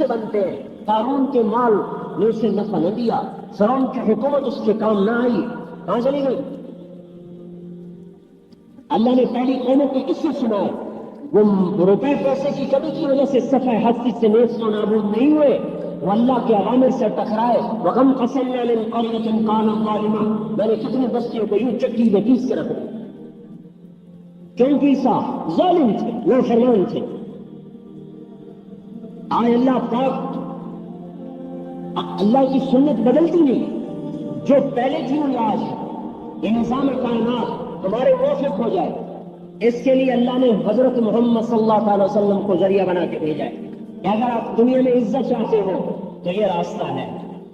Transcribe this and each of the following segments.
سے بنتے ہیں. قارون کے مال نے اسے نفع نہ دیا, فرعون کی حکومت اس کے کام نہ آئی, کہاں چلی گئی؟ اللہ نے پہلی قوموں کو کس سے سنائے؟ وہ روپے پیسے کی کمی کی وجہ سے صفحہ ہستی سے نیست و نابود نہیں ہوئے, وہ اللہ کے عوامر سے ٹکرائے. وَكَمْ قَصَمْنَا مِنْ قَرْيَةٍ كَانَتْ ظَالِمَةً, میں نے کتنی بستیوں کو یوں چکی میں پیس کے رکھ دیا. کیوں پیسا؟ ظالم تھے, نافرمان تھے. آج اللہ پاک, اللہ کی سنت بدلتی نہیں, جو پہلے تھی وہی آج ہے. یہ نظام کائنات ہمارے موافق ہو جائے, اس کے لیے اللہ نے حضرت محمد صلی اللہ علیہ وسلم کو ذریعہ بنا کے بھیجا ہے کہ اگر آپ دنیا میں عزت چاہتے ہو تو یہ راستہ ہے,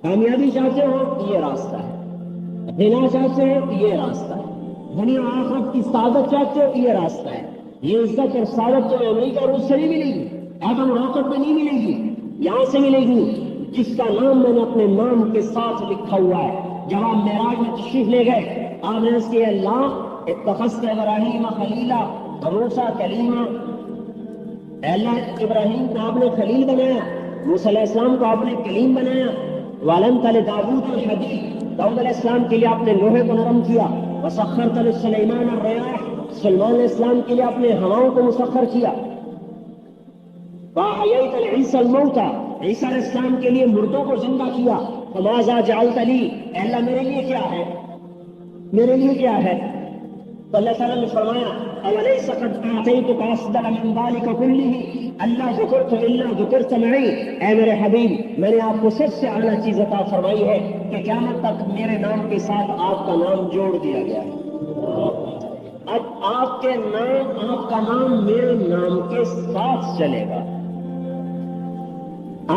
کامیابی چاہتے ہو تو یہ راستہ ہے, غنا چاہتے ہو تو یہ راستہ ہے, دنیا آخرت کی سعادت چاہتے ہو تو یہ راستہ ہے. یہ عزت اور سعادت تو امریکہ اور روس سے نہیں ملے گی, ایٹم راکٹ میں نہیں ملے گی, یہاں سے ملے گی جس کا نام میں نے اپنے نام کے ساتھ لکھا ہوا ہے. جب آپ معراج میں تشریف لے گئے, آپ نے اس کے اللہ اتخذت ابراہیم خلیلا موسیٰ کلیما, اللہ ابراہیم کو آپ نے خلیل بنایا, موسیٰ علیہ السلام کو آپ نے کلیم بنایا. وَعَلَمْتَ لِدَاوُودَ الْحَدِيدَ, داؤد علیہ السلام کے لیے آپ نے لوہے کو نرم کیا. وَسَخَّرْتَ لِسُلَيْمَانَ الرِّيَاحَ, سلیمان علیہ السلام کے لیے آپ نے ہواؤں کو مسخر کیا. وَأَحْيَيْتَ لِعِيسَىٰ الْمَوْتَىٰ, عیسیٰ علیہ السلام کے لیے مردوں کو زندہ کیا. فَمَاذَا جَعَلْتَ لِي, اے اللہ میرے لیے کیا ہے, میرے لیے کیا ہے؟ تو اللہ تعالیٰ نے فرمایا أَوَلَيْسَ قَدْ أَعْطَيْتُكَ أَفْضَلَ مِنْ ذَلِكَ كُلِّهِ أَلَّا ذُكِرْتُ إِلَّا ذُكِرْتَ مَعِي, اے میرے حبیب میں نے آپ کو سب سے اعلیٰ چیز عطا فرمائی ہے کہ قیامت تک میرے نام کے ساتھ آپ کا نام جوڑ دیا گیا ہے. اب آپ کے نام, آپ کا نام میرے نام کے ساتھ چلے گا.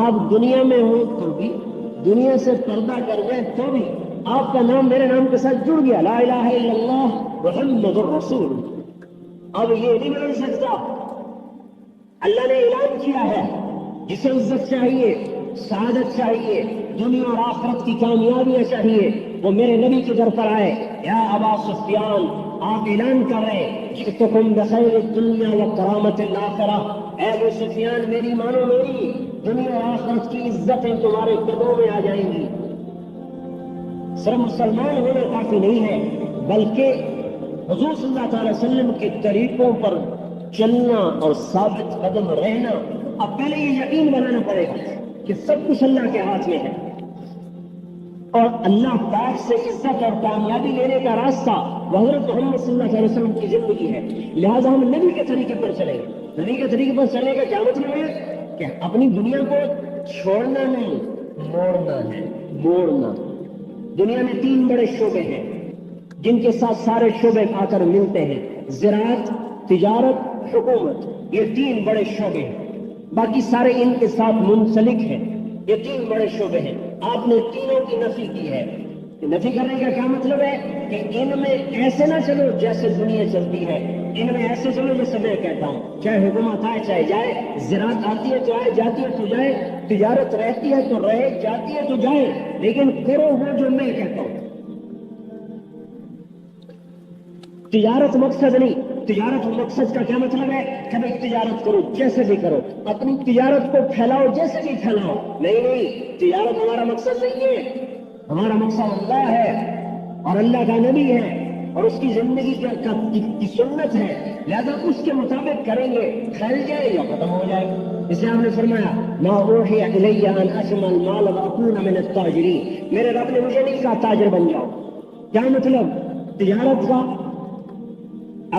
آپ دنیا میں ہو تو بھی, دنیا سے پردہ کر گئے تو بھی آپ کا نام میرے نام کے ساتھ جڑ گیا. لا الہ الا اللہ محمد الرسول. اب یہ نہیں بدل سکتا. اللہ نے اعلان کیا ہے, جسے عزت چاہیے, سعادت چاہیے, دنیا اور آخرت کی کامیابیاں چاہیے, وہ میرے نبی کی در پر آئے. یا ابا سفیان, آپ اعلان کر رہے جئتکم بخیر الدنیا وکرامت الآخرہ, اے ابو سفیان میری مانو, میری دنیا اور آخرت کی عزتیں تمہارے قدموں میں آ جائیں گی. صرف مسلمان ہونا کافی نہیں ہے, بلکہ حضور صلی اللہ تعالی وسلم کے طریقوں پر چلنا اور ثابت قدم رہنا. اب پہلے یہ یقین بنانا پڑے گا کہ سب کچھ اللہ کے ہاتھ میں ہے, اور اللہ پاک سے عزت اور کامیابی لینے کا راستہ حضرت محمد صلی اللہ علیہ وسلم کی زندگی ہے. لہذا ہم نبی کے طریقے پر چلیں گے. نبی کے طریقے پر چلنے کا کیا مطلب ہے کہ اپنی دنیا کو چھوڑنا نہیں, موڑنا ہے. موڑنا. دنیا میں 3 بڑے شعبے ہیں جن کے ساتھ سارے شعبے آ کر ملتے ہیں. زراعت, تجارت, حکومت, یہ 3 بڑے شعبے ہیں. باقی سارے ان کے ساتھ منسلک ہیں. یہ 3 بڑے شعبے ہیں. آپ نے تینوں کی نفی کی ہے. نفی کرنے کا کیا مطلب ہے کہ ان میں ایسے نہ چلو جیسے دنیا چلتی ہے, ان میں ایسے چلو جیسے میں کہتا ہوں. چاہے حکومت آئے چاہے جائے, زراعت آتی ہے تو آئے, جاتی ہے تو جائے, تجارت رہتی ہے تو رہے, جاتی ہے تو جائے, لیکن کرو وہ جو میں کہتا ہوں. تجارت مقصد نہیں. تجارت مقصد کا کیا مطلب ہے کہ بھائی تجارت کرو, جیسے بھی کرو, اپنی تجارت کو پھیلاؤ, جیسے بھی پھیلاؤ. نہیں, تجارت ہمارا مقصد نہیں ہے. ہمارا مقصد اللہ ہے اور اللہ کا نبی ہے اور اس کی زندگی کی سنت ہے. لہذا اس کے مطابق کریں گے, پھیل جائے یا ختم ہو جائے. اسے آپ نے فرمایا ما اوحی الی ان اجمع المال واکون من التاجرین, میرے رب نے مجھے نہیں کہا تاجر بن جاؤ. کیا مطلب تجارت کا؟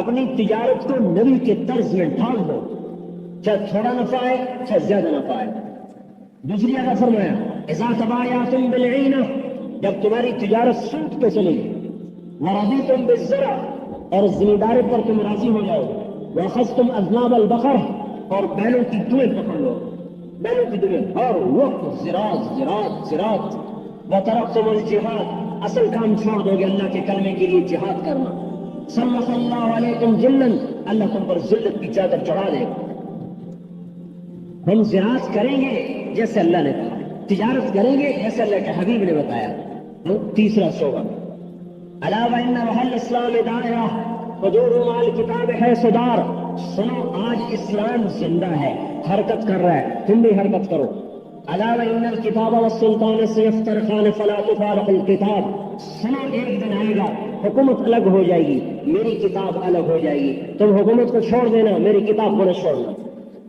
اپنی تجارت کو نبی کے طرز میں ڈھال دو, چاہے تھوڑا نفع ہے چاہے زیادہ نفع ہے. دوسری جگہ فرمایا اذا تبایعتم بالعینہ, جب تمہاری تجارت سوٹ پہ چلے گی. ورضیتم بالزرع, اور زمینداری پر تم راضی ہو جاؤ. واخذتم اذناب البقر, اور بیلوں کی دمیں پکڑ لو, بیلوں کی دمیں. اور وقت زراعت زراعت زراعت. وترکتم الجہاد, اصل کام چھوڑ دو گے اللہ کے کلمے کے لیے جہاد کرنا. سلط اللہ علیکم ذلًا, اللہ تم پر ذلت کی چادر چڑھا دے. ہم زراعت کریں گے جیسے اللہ نے کہا, تجارت کریں گے جیسے اللہ کے حبیب نے بتایا. تیسرا شعبہ الا وان محل اسلام دائرہ حضور مال کتاب ہے صدار. سنو, آج اسلام زندہ ہے, حرکت کر رہا ہے, تم بھی حرکت کرو. الا وان الکتاب والسلطان سیفترقان فلا تفارق الکتاب، سنو ایک دن آئے گا حکومت الگ ہو جائے گی، میری کتاب الگ ہو جائے گی، تم حکومت کو چھوڑ دینا، میری کتاب کو نہ چھوڑنا۔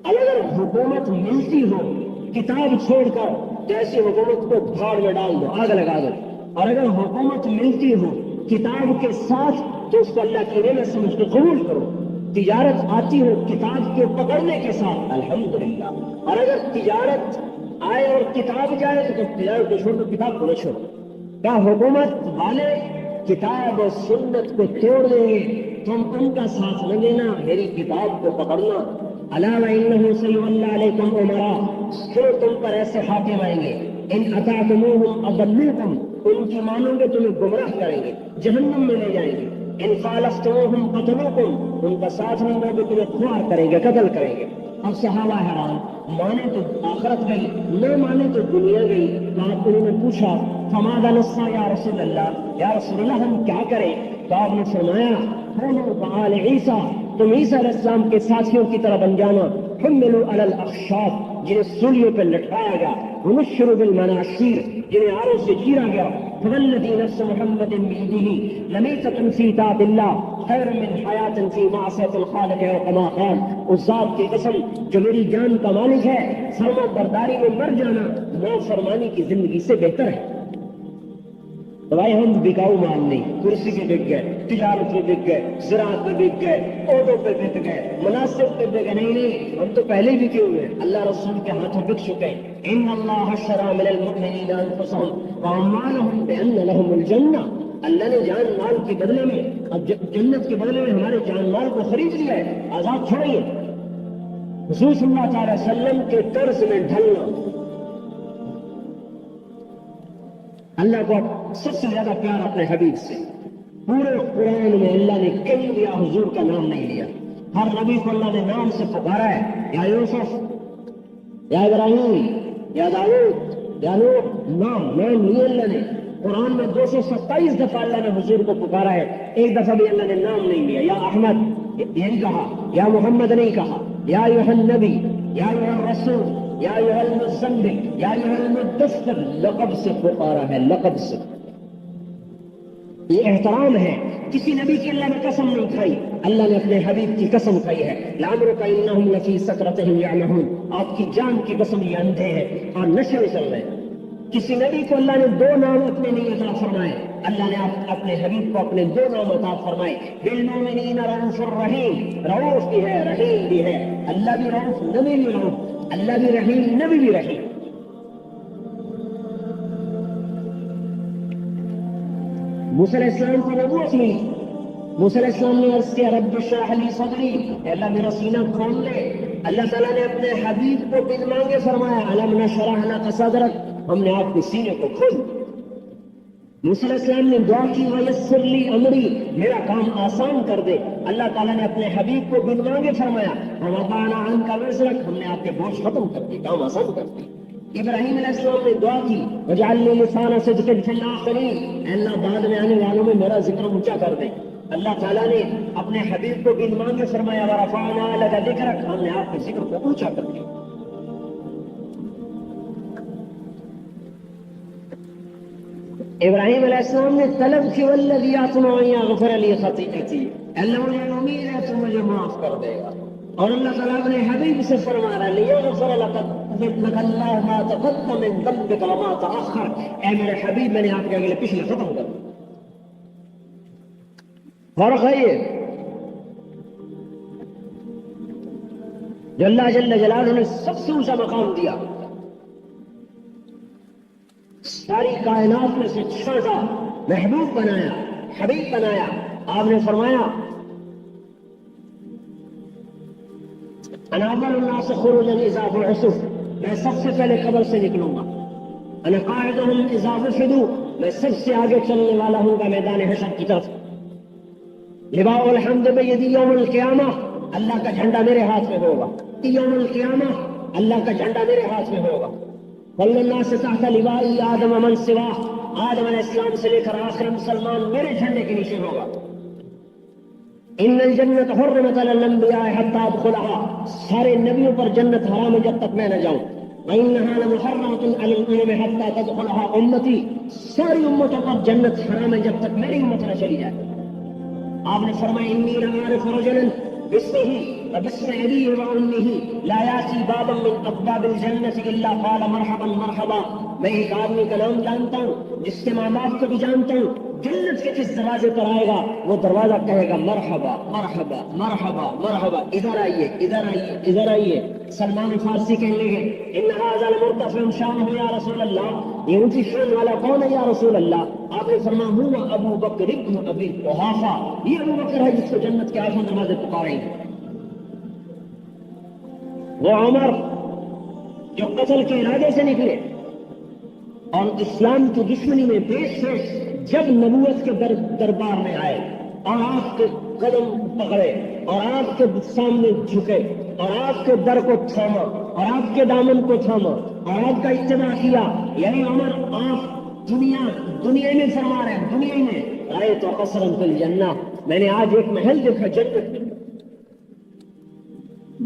اگر حکومت ملتی ہو کتاب چھوڑ کر تو ایسی حکومت کو بھاڑ میں ڈال دو، آگ لگا دو، اور اگر حکومت ملتی ہو کتاب کے ساتھ تو اس کو اللہ کی نعمت سمجھ کے قبول کرو۔ تجارت آتی ہو کتاب کے پکڑنے کے ساتھ الحمدللہ، اور اگر تجارت آئے اور کتاب جائے تو تجارت کو چھوڑ دو، کتاب کو نہ چھوڑو۔ کیا حکومت والے کتاب اور سنت کو توڑ دیں گے، تم ان کا ساتھ نہ دینا، میری کتاب کو پکڑنا۔ الا وانہ سیولی علیکم امراء، پھر تم پر ایسے حاکم آئیں گے، ان اطعتموہم اضلوکم، ان کی مانو گے تمہیں گمراہ کریں گے، جہنم میں لے جائیں گے۔ ان خالفتموہم قتلوکم، ان کا ساتھ نہیں دو گے تمہیں خوار کریں گے، قتل کریں گے۔ اب صحابہ حیران، مانے تو آخرت گئی، نہ مانے تو دنیا گئی۔ تو آپ انہوں نے پوچھا فماذا نصنع یا رسول اللہ، یا رسول اللہ ہم کیا کریں؟ تو آپ نے فرمایا کونوا کآل عیسیٰ، تم عیسیٰ علیہ السلام کے ساتھیوں کی طرح بن جانا، حملوا علی الاخشاب، جنہیں سولیوں پہ لٹکایا گیا، ونشروا بالمناشیر، جنہیں آروں سے چیرا گیا۔ فوالذی نفس محمد بیدہ لمیتۃ فی طاعۃ اللہ خیر من حیاۃ فی معصیۃ الخالق، او کما قال، اس ذات کی قسم جو میری جان کا مالک ہے، فرما برداری میں مر جانا نافرمانی کی زندگی سے بہتر ہے۔ تو بھائی ہم بکاؤ مال نہیں، کرسی پہ بک گئے، تجارت پہ بک گئے، زراعت پہ بک گئے، عہدوں پہ بک گئے، مناسب پہ بک گئے، نہیں، ہم تو پہلے بھی بکے ہوئے ہیں، اللہ رسول کے ہاتھوں بک چکے ہیں۔ ان اللہ اشتری من المؤمنین انفسهم واموالهم بان لهم الجنہ، اللہ نے جان مال کے بدلے میں، اب جنت کے بدلے میں ہمارے جان مال کو خرید لیا ہے، آزاد چھوڑیے۔ حضور صلی اللہ تعالی وسلم کے طرز میں ڈھلنا، اللہ کو سب سے زیادہ پیار اپنے حبیب سے۔ پورے قرآن میں اللہ نے کہیں بھی حضور کا نام نہیں لیا، ہر نبی کو اللہ نے نام سے پکارا ہے، یا یوسف، یا ابراہیم، یا داؤد، یا نوح، نام لیے اللہ نے۔ قرآن میں 227 دفعہ اللہ نے حضور کو پکارا ہے، ایک دفعہ بھی اللہ نے نام نہیں لیا، یا احمد یہی کہا، یا محمد نہیں کہا، یا ایھا النبی، یا ایھا الرسول، یا ایھا المزمل، یا ایھا المدثر، لقب سے پکارا ہے، لقب سے۔ یہ احترام ہے، کسی نبی کی اللہ نے قسم نہیں کھائی، اللہ نے اپنے حبیب کی قسم کھائی ہے۔ لعمرک انہم لفی سکرتہم یعمہون، آپ کی جان کی قسم یہ اندھے ہیں اور نشے میں چل رہے ہیں۔ کسی نبی کو اللہ نے 2 نام اپنے نہیں عطا فرمائے، اللہ نے اپنے حبیب کو اپنے 2 نام عطا فرمائے۔ بالمؤمنین رؤوف الرحیم، رؤوف بھی ہے، رحیم بھی ہے، اللہ بھی رؤوف، نبی بھی رؤوف، اللہ بھی رحیم، نبی بھی رحیم۔ موسیٰ علیہ السلام کو نبوت ملی، موسیٰ علیہ السلام نے عرض کیا رب اشرح لی صدری، اے اللہ میرا سینہ کھول دے۔ اللہ تعالیٰ نے اپنے حبیب کو بن مانگے فرمایا الم نشرح لک صدرک، ہم نے آپ کے سینے کو کھول دیا۔ موسیٰ علیہ السلام نے دعا کی ویسر لی امری، میرا کام آسان کر دے۔ اللہ تعالیٰ نے اپنے حبیب کو بن مانگے فرمایا ووضعنا عنک وزرک، ہم نے آپ کے بوجھ ختم کر دی، کام آسان کر دی۔ ابراہیم علیہ السلام نے دعا کی وجعل لی لسان صدق فی الاخرین، اے اللہ بعد میں آنے والوں میں میرا ذکر اونچا کر دے۔ اللہ تعالیٰ نے اپنے حبیب کو بن مانگے فرمایا ورفعنا لک ذکرک، ہم نے آپ کے ذکر کو اونچا کر دیا۔ ابراہیم علیہ السلام نے طلب کی والذی اطمع ان یغفر لی خطیئتی، اللہ مجھے امید ہے تو مجھے معاف کر دے گا۔ اور اللہ تعالیٰ اپنے حبیب سے فرما رہا ہے لیغفر لک اللہ ما تقدم من ذنبک وما تأخر، اے میرے حبیب میں نے آپ کے اگلے پچھلے ختم کر دیا۔ فرق ہے یہ جو اللہ جل جلالہ نے سب سے اونچا مقام دیا، ساری کائنات میں سے چھوٹا محبوب بنایا، حبیب بنایا۔ آپ نے فرمایا انا اول الناس خروجا اذا بعثوا، میں سب سے پہلے قبر سے نکلوں گا۔ انا قاعدهم اذا وفدوا، میں سب سے آگے چلنے والا ہوں گا میدان حشر کی طرف۔ لواء الحمد بیدی یوم القیامہ، اللہ کا جھنڈا میرے ہاتھ میں ہوگا۔ یوم القیامہ اللہ کا جھنڈا میرے ہاتھ میں ہوگا۔ کل الناس تحت لواء آدم ومن سواہ، آدم علیہ السلام سے لے کر آخر مسلمان میرے جھنڈے کے نیچے ہوگا۔ ان الجنت حرمت علی الانبیاء حتی ادخلها، سارے نبیوں پر جنت حرام ہے جب تک میں نہ جاؤں۔ وَإِنَّهَا لَمُحَرَّمَةٌ عَلَى الْأُمَمِ حَتَّى تَدْخُلَهَا أُمَّتِي، ساری امتوں پر جنت حرام ہے جب تک میری امت نہ چلی جائے. آپ نے فرمایا انی لأعرف رجلا باسمه وباسم أبيه وأمه لا يأتي بابا من أبواب الجنة إلا قال مرحبا مرحبا. میں ایک آدمی کا نام جانتا ہوں جس کے ماں باپ کو بھی جانتا ہوں، جنت کے جس دروازے پر آئے گا وہ دروازہ کہے گا مرحبا مرحبا مرحبا مرحبا، ادھر آئیے ادھر آئیے ادھر آئیے. سلمان فارسی کہنے لگے ان هذا لمرتفع شانه یا رسول اللہ، یہ اونچی شان والا کون ہے یا رسول اللہ؟ آپ نے فرمایا هو ابو بکر ابن ابی قحافہ، یہ ابو بکر ہے جس کو جنت کے 8 دروازے پکاریں گے. وہ عمر جو قتل کے ارادے سے نکلے اور اسلام کی دشمنی میں پیش پیش جب نبوت کے دربار میں آئے اور آپ کے قدم پکڑے اور آپ کے سامنے جھکے اور آپ کے در کو تھاما اور آپ کے دامن کو تھاما اور آپ کا اتباع کیا، یعنی عمر آپ دنیا میں فرما رہے ہیں، دنیا میں آئے تو قصرا فی الجنہ، میں نے آج ایک محل دیکھا جنت میں.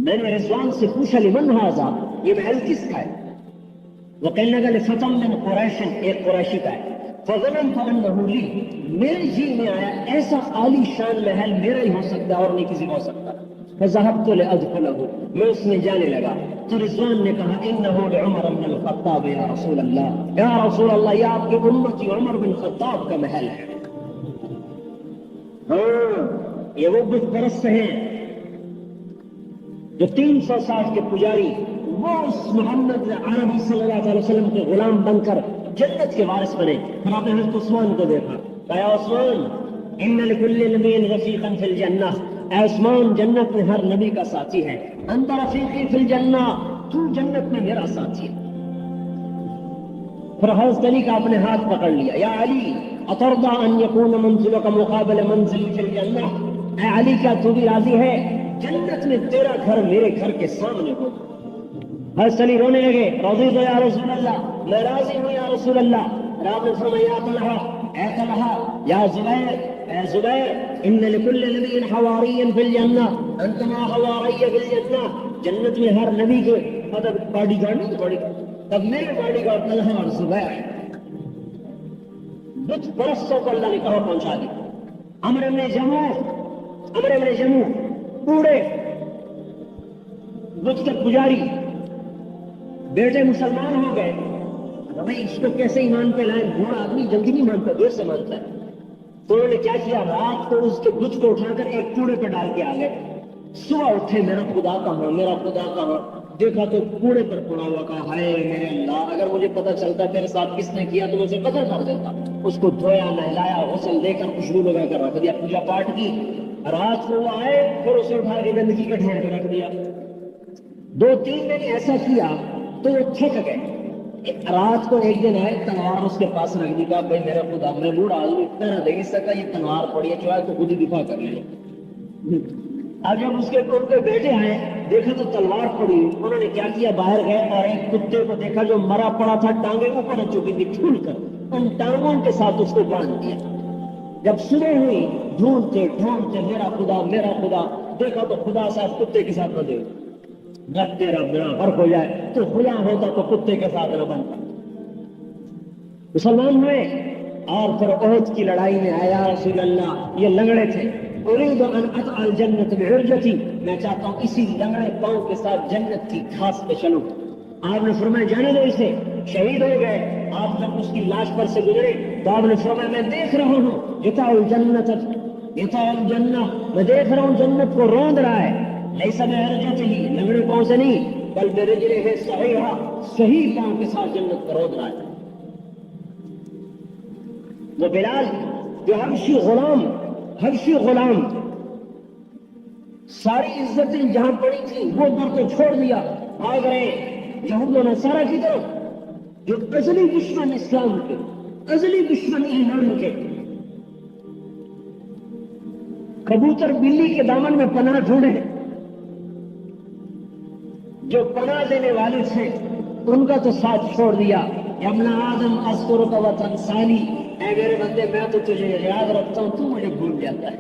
میں نے رضوان سے پوچھا لمن ھذا، یہ محل کس کا ہے؟ وہ کہنے لگا لفتى من قریش، ایک قریشی کا ہے. فظننت انه لی، میرے جی میں آیا ایسا عالی شان محل میرا ہی ہو سکتا ہے اور نہیں کسی کو ہو سکتا. فذهبت لادخله، میں اس میں جانے لگا تو رضوان نے کہا انه لعمر بن الخطاب یا رسول اللہ، یا رسول اللہ یہ آپ کے امتی عمر بن خطاب کا محل ہے. ہاں یہ وہ بت پرست ہیں جو 300 سال کے پجاری وہ اس محمد عربی صلی اللہ علیہ وسلم کے غلام بن کر جنت کے وارث بنے. پھر آپ نے حضرت عثمان کو دیکھا، کہا عثمان ان لکل نبی رفیقا فی الجنہ، اے عثمان جنت میں ہر نبی کا ساتھی ہے. انت رفیقی فی الجنہ، تو جنت میں میرا ساتھی ہے. پھر حضرت علی کا اپنے ہاتھ پکڑ لیا، یا علی اترضى ان يكون منزلك مقابل منزلي في الجنہ، اے علی کیا تو بھی راضی ہے جنت میں تیرا گھر میرے گھر کے سامنے ہو؟ حضرت علی رونے لگے، رضیت یا رسول اللہ، میں راضی ہوں یا رسول اللہ. آپ نے فرمایا یا طلحہ، اے طلحہ، یا زبیر، اے زبیر، ان لکل نبی حواری فی الجنہ انت ما حواری فی الجنہ، جنت میں ہر نبی کے باڈی گارڈ نہیں باڈی گارڈ، تب میرے باڈی گارڈ طلحہ اور زبیر. بت پرستوں کو اللہ نے کہاں پہنچا دی. عمرو بن جموح بوڑھے بت کے پجاری بیٹے مسلمان ہو گئے. بھائی اس کو کیسے ایمان پہ لائیں؟ بوڑھا آدمی جلدی نہیں مانتا، دیر سے مانتا ہے. تو انہوں نے کیا کیا، رات کو اس کے بت کو اٹھا کر ایک کوڑے پہ ڈال کے آ گئے. صبح اٹھے میرا خدا کہاں، میرا خدا کہاں، دیکھا تو کوڑے پر پڑا ہوا. کہا ہائے میرے اللہ، اگر مجھے پتہ چلتا تیرے ساتھ کس نے کیا تو میں اسے قتل کر دیتا. اس کو دھویا، نہلایا، غسل دے کر خوشبو لگا کر رکھ دیا، پوجا پاٹ کی. رات کو وہ آئے پھر اسے اٹھا کے گندگی کا ڈھیر پہ رکھ دیا. 2-3 دن ایسا کیا تو وہ تھک گئے. رات کو ایک دن آئے، تلوار اس کے پاس رکھ دی. کہا بھائی میرا خدا، میں بوڑھا آدمی اتنا نہ دے سکا، یہ تلوار پڑی ہے، چاہے تو خود ہی دفاع کر لے. اب جب اس کے بیٹے آئے دیکھا تو تلوار پڑی. انہوں نے کیا کیا، باہر گئے اور ایک کتے کو دیکھا جو مرا پڑا تھا، ٹانگیں اوپر رکھ چکی تھی، کھول کر ان ٹانگوں کے ساتھ اس کو باندھ دیا. جب صبح ہوئی ڈھونڈتے میرا خدا، دیکھا تو خدا صاحب کتے کے ساتھ نہ دے، رب تیرا میرا فرق ہو جائے تو خدا ہوتا تو کتے کے ساتھ نہ بنتا. مسلمان ہوئے اور پھر احد کی لڑائی میں آیا رسول اللہ، یہ لنگڑے تھے. اريد ان اطأ الجنة بعرجتي، میں چاہتا ہوں اسی لنگڑے پاؤں کے ساتھ جنت کی گھاس پہ چلوں. آپ نے فرمایا جانے دو اسے، شہید ہو گئے. آپ جب اس کی لاش پر سے گزرے تو آپ نے فرمایا میں دیکھ رہا ہوں یطأ الجنہ، میں دیکھ رہا ہوں جنت کو روند رہا ہے. لیس بعرجته، لنگڑے پاؤں سے نہیں، بل برجلہ صحیحہ، صحیح پاؤں کے ساتھ جنت کو روند رہا ہے. وہ بلال جو حبشی غلام ساری عزتیں جہاں پڑی تھی وہ در کو چھوڑ دیا، بھاگ رہے یہود و نصارہ کی طرف، جو ازلی دشمن اسلام کے، ازلی دشمن ایمان کے. کبوتر بلی کے دامن میں پناہ ڈھونڈے، جو پناہ دینے والے تھے ان کا تو ساتھ چھوڑ دیا. یا ابن آدم اذکرک وتنسانی، اے میرے بندے میں تو تجھے یاد رکھتا ہوں، تو مجھے بھول جاتا ہے.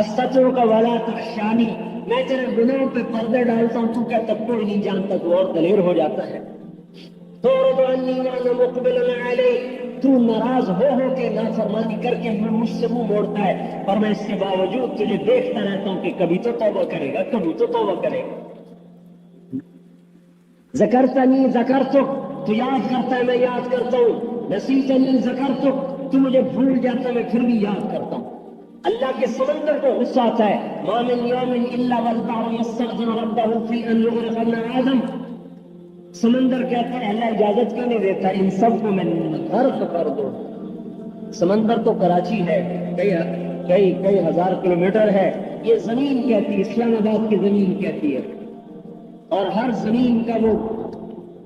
استترک ولا تخشانی، میں تیرے گناہوں پہ پردے ڈالتا ہوں، تو کہتا کوئی نہیں جانتا، تو اور دلیر ہو جاتا ہے۔ تو ناراض ہو کے نافرمانی کر کے مجھ سے منہ موڑتا ہے، اور میں اس کے باوجود تجھے دیکھتا رہتا ہوں کہ کبھی تو توبہ کرے گا، کبھی تو توبہ کرے گا۔ ذکرتنی ذکرتک، تو یاد کرتا ہے میں یاد کرتا ہوں، نسیتنی ذکرتک، تو مجھے بھول جاتا ہے میں پھر بھی یاد کرتا ہوں۔ اللہ کے سمندر کو غصہ آتا ہے، ما من یوم الا والبحر یستغفر ربہ فی ان یغرق ابن آدم۔ سمندر کہتا ہے اللہ اجازت کیوں نہیں دیتا ان سب کو میں غرق کر دوں۔ سمندر تو کراچی ہے، کئی ہزار کلومیٹر ہے، یہ زمین کہتی ہے، اسلام آباد کی زمین کہتی ہے، اور ہر زمین کا وہ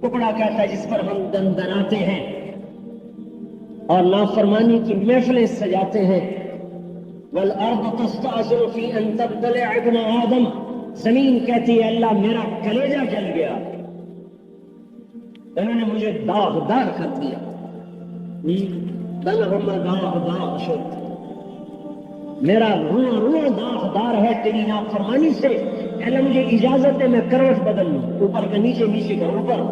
ٹکڑا کہتا ہے جس پر ہم دندناتے ہیں اور نافرمانی کی محفلیں سجاتے ہیں۔ والارض تستعصر فی ان تبتلع ابن آدم، زمین کہتی ہے اللہ میرا کلیجہ جل گیا، انہوں نے مجھے داغدار کر دیا، بل ہم داغدار شد، میرا روح داغدار ہے تیری نافرمانی سے، اللہ مجھے اجازت ہے میں کروٹ بدل لوں، اوپر کا نیچے، نیچے کا اوپر۔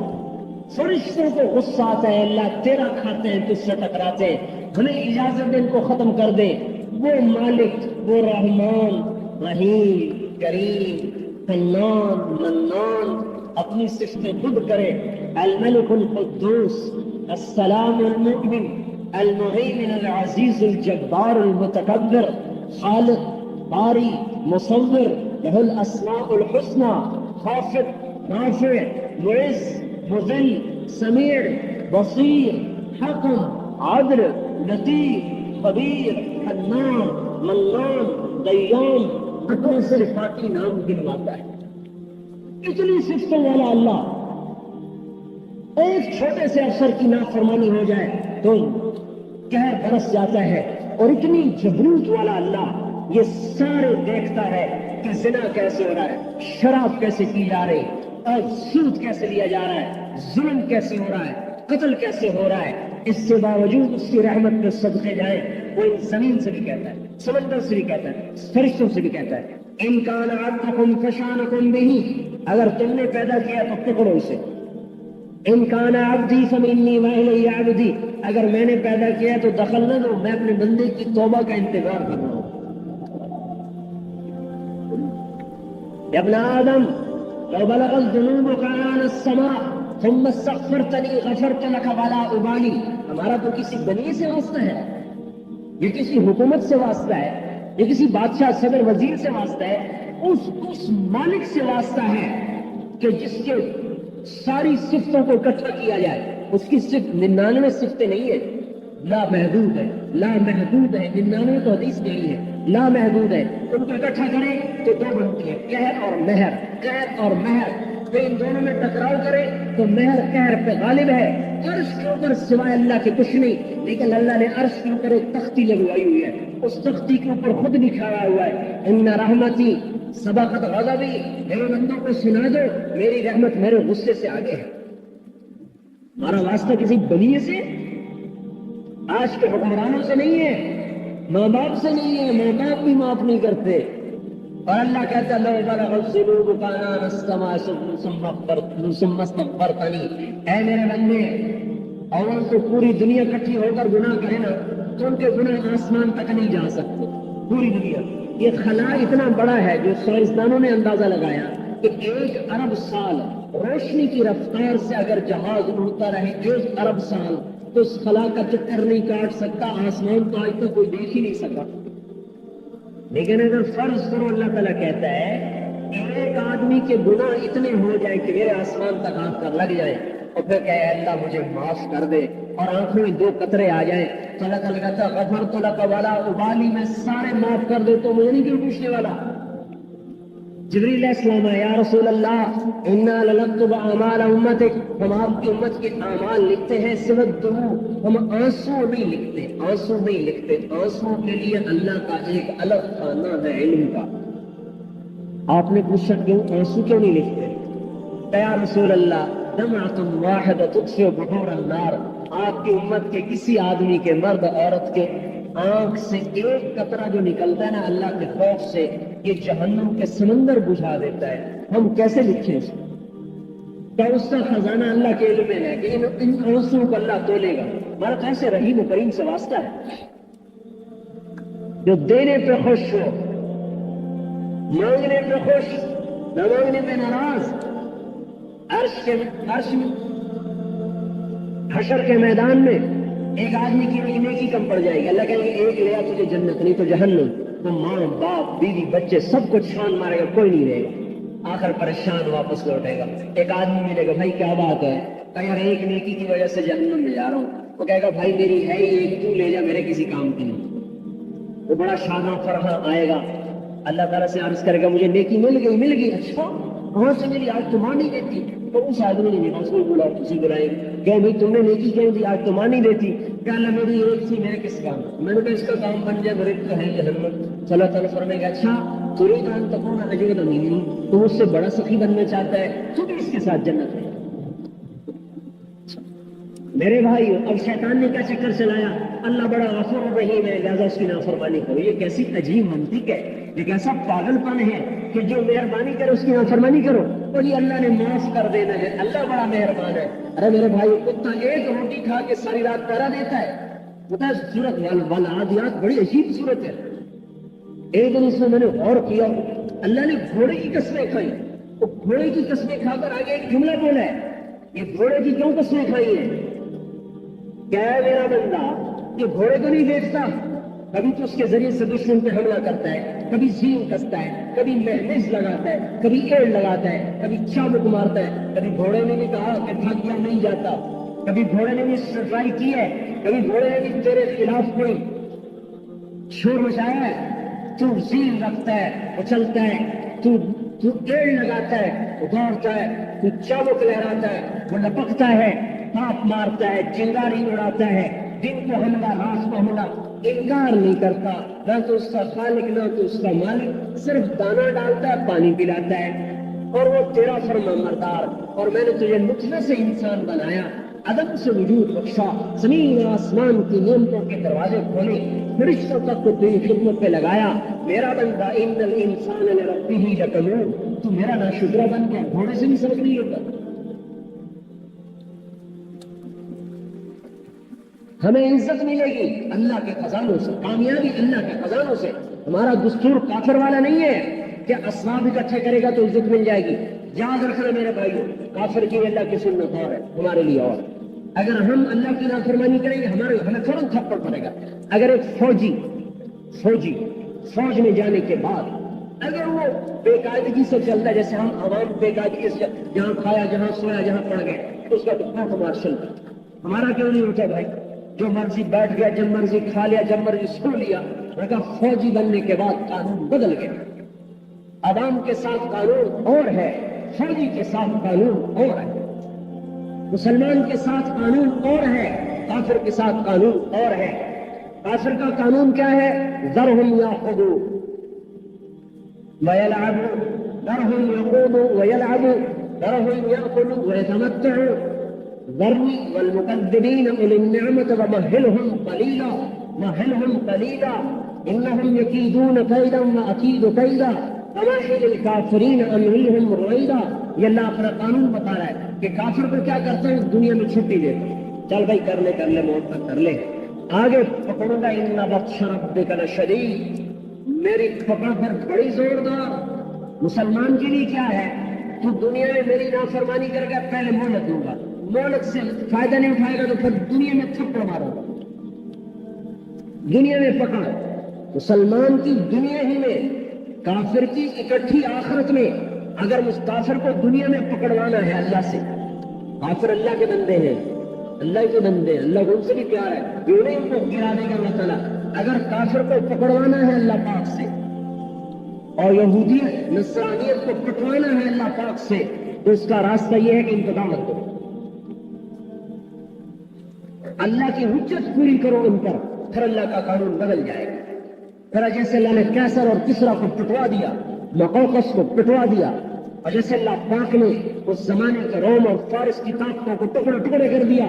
فرشتوں کو غصہ آتا ہے اللہ تیرا کھاتے ہیں تجھ سے ٹکراتے ہیں، ہمیں اجازت دے ان کو ختم کر دے۔ وہ مالک، وہ رحمان، رحیم، کریم، حنان، منان اپنی صفتیں خود کرے، الملک القدوس، السلام المؤمن، المہیمن العزیز الجبار المتکبر، خالق، باری، مصور، لہ الاسماء الحسنى، خافض، رافع، معز، مذل، سمیع، بصیر، حکم، عدل، لطیف، خبیر، حنان، منان، دیان، اپنے صفاتی نام گنواتا ہے۔ اتنی صفتوں والا اللہ، ایک چھوٹے سے افسر کی نافرمانی ہو جائے تو قہر برس جاتا ہے، اور اتنی جبروت والا اللہ یہ سارے دیکھتا ہے کہ زنا کیسے ہو رہا ہے، شراب کیسے کی جا رہی، اور سود کیسے لیا جا رہا ہے، ظلم کیسے ہو رہا ہے، قتل کیسے ہو رہا ہے۔ اس کے باوجود اس کی رحمت میں صدقے جائیں، وہ ان زمین سے بھی کہتا ہے، سمندر سے بھی کہتا ہے، فرشتوں سے بھی کہتا ہے، ان کان عبدکم فشانکم بہ، اگر تم نے پیدا کیا تو پکڑو اسے، ان کان عبدی فمنی والی عبدی، اگر میں نے پیدا کیا تو دخل نہ دو، میں اپنے بندے کی توبہ کا انتظار کر رہا ہوں۔ یا ابن آدم لو بلغت ذنوبک عنان السماء ثم استغفرتنی غفرت لک ولا ابالی، ہمارا تو کسی بنی سے واسطہ ہے، یہ کسی حکومت سے واسطہ ہے، یہ کسی بادشاہ صدر وزیر سے واسطہ ہے، اس مالک سے واسطہ ہے کہ جس کے ساری صفتوں کو اکٹھا کیا جائے، اس کی صرف 99 صفتیں نہیں ہے، لا محدود ہے، لا محدود ہے، 99 تو حدیث نہیں ہے، لا محدود ہے، ان کو اکٹھا کرے تو دو بنتی ہے، قہر اور مہر، قہر اور مہر، تو ان دونوں میں ٹکراؤ کرے تو مہر قہر پہ غالب ہے۔ عرش کے اوپر سوائے اللہ کے کچھ نہیں، لیکن اللہ نے عرش کے اوپر ایک تختی لگوائی ہوئی ہے، اس تختی کے اوپر خود بھی کھڑا ہوا ہے، ان رحمتی سبقت غضبی، میرے بندوں کو سنا دو میری رحمت میرے غصے سے آگے ہے۔ ہمارا واسطہ کسی بنی سے، آج کے حکمرانوں سے نہیں ہے، ماں باپ سے نہیں ہے، ماں باپ بھی معاف نہیں کرتے، اور اللہ کہتا ہے لو بلغت ذنوبک عنان السماء ثم استغفرتنی، اے میرے بندے، اول تو پوری دنیا اکٹھی ہو کر گناہ کرے نا تو ان کے گناہ آسمان تک نہیں جا سکتے، پوری دنیا۔ یہ خلا اتنا بڑا ہے جو سائنسدانوں نے اندازہ لگایا کہ 1 ارب سال روشنی کی رفتار سے اگر جہاز اڑتا رہے 1 ارب سال تو اس خلا کا چکر نہیں کاٹ سکتا، آسمان تو آج تک کوئی دیکھ ہی نہیں سکا۔ لیکن اگر فرض کرو اللہ تعالیٰ کہتا ہے کہ ایک آدمی کے گناہ اتنے ہو جائیں کہ میرے آسمان تک آنکھ کر لگ جائے، اور پھر کہ اللہ مجھے معاف کر دے، اور آنکھوں میں 2 قطرے آ جائیں، تو اللہ تعالیٰ کہتا ہے غفرت لک ولا ابالی، میں سارے معاف کر دے تو مجھے نہیں کیوں پوچھنے والا۔ جبریل علیہ السلام یا رسول اللہ انا لنکتب اعمال امتک، ہم آپ کی امت کے اعمال لکھتے ہیں، سوت دموع، ہم آنسو نہیں لکھتے، آنسو نہیں لکھتے، آنسو کے لیے اللہ کا ایک الگ خانہ ہے علم کا۔ آپ نے پوچھا کیوں آنسو کیوں نہیں لکھتے؟ یا رسول اللہ دمعۃ واحدۃ تطفئ بحور النار، آپ کی امت کے کسی آدمی کے، مرد عورت کے آنکھ سے ایک قطرہ جو نکلتا ہے نا اللہ کے خوف سے، یہ جہنم کے سمندر بجھا دیتا ہے. ہم کیسے لکھیں اس کو؟ کیا اس کا خزانہ اللہ کے علم میں ہے کہ ان آنسوؤں کو اللہ تولے گا؟ ہمارا تو ایسے رحیم و کریم سے واسطہ ہے جو دینے پہ خوش ہو، مانگنے پہ خوش، نہ مانگنے پہ ناراض. عرش میں حشر کے میدان میں ایک آدمی کی ایک نیکی کم پڑ جائے گی. اللہ کہیں گے ایک لیا تجھے جنت، نہیں تو جہنم. تو ماں باپ بیوی بچے سب کو چھان مارے گا، کوئی نہیں رہے گا. آخر پریشان واپس لوٹے گا. ایک آدمی ملے گا، بھائی کیا بات ہے؟ کہ یار ایک نیکی کی وجہ سے جہنم میں جا رہا ہوں. وہ کہے گا بھائی میری ہے ہی ایک، تو لے جا، میرے کسی کام کی نہیں. وہ بڑا شاداں فرحاں آئے گا، اللہ تعالیٰ سے عرض کرے گا مجھے نیکی مل گئی. اچھا کہاں سے ملی؟ آج تو ماں نہیں دیتی. تو اس آدمی نے نماز کو بولا، کسی بلائے کہ بھائی تم نے نیکی کیوں دی؟ آج تو ماں نہیں دیتی. کہ اللہ میری ایک تھی، میرے کس کام؟ میں نے کہا اس کا کام بن جائے، میرے تو ہے جہنم. اللہ تعالیٰ فرمائے گا اچھا تريد ان تكون اجود مني، تو اس سے بڑا سخی بننا چاہتا ہے تو بھی اس کے ساتھ جنت ہے. میرے بھائی اب شیطان نے کیا چکر چلایا؟ اللہ بڑا غفور الرحیم ہے لہٰذا اس کی نافرمانی کرو. یہ کیسی عجیب منطق ہے، یہ کیسا پاگل پن ہے کہ جو مہربانی کرے اس کی نافرمانی کرو اور یہ اللہ نے معاف کر دینا ہے. اللہ بڑا مہربان ہے. ارے میرے بھائی کتا ایک روٹی کھا کے ساری رات پہرا دیتا ہے. بتا سورت والعادیات بڑی عجیب صورت ہے. ایک دن اس میں میں نے غور کیا، اللہ نے گھوڑے کی قسمیں کھائی. وہ گھوڑے کی قسمیں کھا کر آگے ایک جملہ بولا ہے، یہ گھوڑے کی کیوں قسمیں کھائی ہیں؟ کیا ہے میرا بندہ یہ گھوڑے کو نہیں دیکھتا؟ کبھی تو اس کے ذریعے سے دشمن پہ حملہ کرتا ہے، کبھی زین کستا ہے، کبھی محنز لگاتا ہے، کبھی ایڑ لگاتا ہے، کبھی چابک مارتا ہے. کبھی گھوڑے نے بھی کہا کہ تھک گیا نہیں جاتا، کبھی گھوڑے نے بھی صفائی کی ہے، کبھی گھوڑے نے بھی تیرے خلاف کوئی شور مچایا ہے. تو زین رکھتا ہے، وہ چلتا ہے، تو ایڑ لگاتا ہے، وہ دوڑتا ہے، تو چابک لہراتا ہے، وہ لپکتا ہے، پاپ مارتا ہے، چنگاری اڑاتا ہے، دن کو حملہ رات کو حملہ. انکار نہیں کرتا، نہ تو اس کا خالق نہ تو اس کا مالک، صرف دانہ ڈالتا ہے، پانی پلاتا ہے. اور وہ تیرا فرما مردار. اور میں نے تجھے نطفے سے انسان بنایا، عدم سے وجود بخشا، زمین اور آسمان کی نعمتوں کے دروازے کھولے، فرشتوں تک کو تیری خدمت پہ لگایا. میرا بندہ ان الانسان لربہ لکنود، تو میرا ناشکرہ بن گیا، گھوڑے سے بھی سبق نہیں ہوتا. ہمیں عزت ملے گی اللہ کے خزانوں سے، کامیابی اللہ کے خزانوں سے. ہمارا دستور کافر والا نہیں ہے کہ اسباب اکٹھے کرے گا تو عزت مل جائے گی. یاد رکھنا میرے بھائیوں، کافر کی اللہ کی سنت اور ہے، ہمارے لیے اور. اگر ہم اللہ کی نافرمانی کریں گے ہمیں فوراً تھپڑ پڑے گا. اگر ایک فوجی فوج میں جانے کے بعد اگر وہ بے قاعدگی سے چلتا ہے، جیسے ہم عوام بے قاعدگی سے جہاں کھایا جہاں سویا جہاں پڑ گئے، تو اس کا تو مارشل. ہمارا کیوں نہیں ہوتا بھائی؟ جو مرضی بیٹھ گیا، جب مرضی کھا لیا، جب مرضی سو لیا. مگر فوجی بننے کے بعد قانون بدل گیا. عوام کے ساتھ قانون اور ہے، فوجی کے ساتھ قانون اور ہے. مسلمان کے ساتھ قانون اور ہے، کافر کے ساتھ قانون اور ہے. کافر کا قانون کیا ہے؟ ذرہم یاخذوا ویلعبوا، ذرہم یخوضوا ویلعبوا، ذرہم یاکلوا ویتمتعوا، ذرنی والمکذبین اولی النعمة ومہلہم قلیلا، مہلہم قلیلا انہم یکیدون کیدا واکید کیدا فمہل الکافرین امہلہم رویدا. یہ اللہ اپنا قانون بتا رہا ہے کہ کافر کو کیا کرتے ہیں؟ دنیا میں چھٹی دیتے ہیں، چل بھائی کر لے موت تک کر لے، آگے پکڑوں گا. ان بطش ربک لشدید، میری پکڑ پر بڑی زوردار. مسلمان کے لیے کیا ہے؟ تو دنیا میں میری نافرمانی کرے گا، پہلے مہلت دوں گا، مہلت سے فائدہ نہیں اٹھائے گا تو پھر دنیا میں تھپڑ ماروں گا. دنیا میں پکڑ مسلمان کی دنیا ہی میں، کافر کی اکٹھی آخرت میں. اگر کافر کو دنیا میں پکڑوانا ہے اللہ سے، کافر اللہ کے بندے ہیں، اللہ کے بندے ہیں، اللہ کو ان سے بھی پیار ہے، کیوں نہیں ان کو گرا دے گا اللہ تعالیٰ. اگر کافر کو پکڑوانا ہے اللہ پاک سے اور یہودیت نصرانیت کو پکڑوانا ہے اللہ پاک سے، تو اس کا راستہ یہ ہے کہ انتقام کرو، اللہ کی حجت پوری کرو ان پر، پھر اللہ کا قانون بدل جائے گا. پھر جیسے اللہ نے کیسر اور کسرا کو پٹوا دیا، مقوقس کو پٹوا دیا، اور جیسے اللہ پاک نے اس زمانے کے روم اور فارس کی طاقتوں کو ٹکڑے ٹکڑے کر دیا،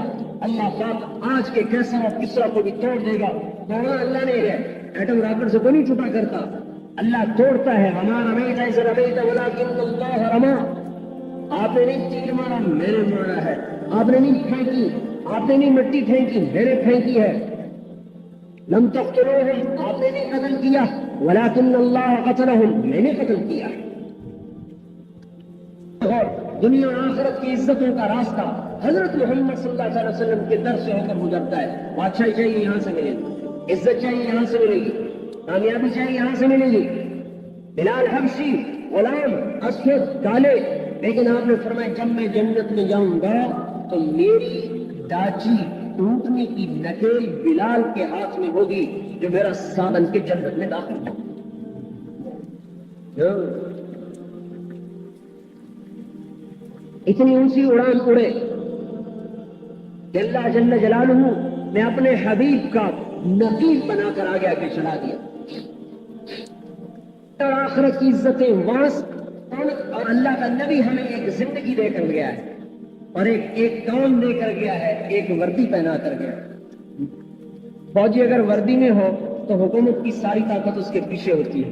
اللہ پاک آج کے کیسر اور کسرا کو بھی توڑ دے گا. توڑنا اللہ نے ہے، ایٹم راکٹ سے کوئی نہیں چھٹا کرتا. اللہ توڑتا ہے. وما رمیت اذ رمیت ولکن اللہ رما. آپ نے نہیں تیر مارا، میں نے مارا ہے. آپ نے نہیں پھینکی، آپ نے نہیں مٹی پھینکی، میں نے پھینکی ہے. لم تقتلوہم، آپ نے نہیں قتل کیا، ولکن اللہ قتلہم، میں نے قتل کیا. اور دنیا اور آخرت کی عزتوں کا راستہ حضرت محمد صلی اللہ علیہ وسلم کے در سے ہو کر گزرتا ہے. بادشاہی چاہیے یہاں سے ملے گی، عزت چاہیے یہاں سے ملے گی، کامیابی چاہیے یہاں سے ملے گی. بلال حبشی غلام اسود کالے، لیکن آپ نے فرمایا جب میں جنت میں جاؤں گا تو میری ڈاچی اونٹنے کی نکیل بلال کے ہاتھ میں ہوگی جو میرا سامن کے جنت میں داخل ہو. اتنی اونچی اڑان اڑے کہ اللہ جل جلالہ نے اپنے حبیب کا نقیب بنا کر آگے آگے چلا دیا. اور آخرت کی عزتیں اور اللہ کا نبی ہمیں ایک زندگی دے کر گیا ہے اور ایک کام دے کر گیا ہے، ایک وردی پہنا کر گیا. فوجی اگر وردی میں ہو تو حکومت کی ساری طاقت اس کے پیچھے ہوتی ہے،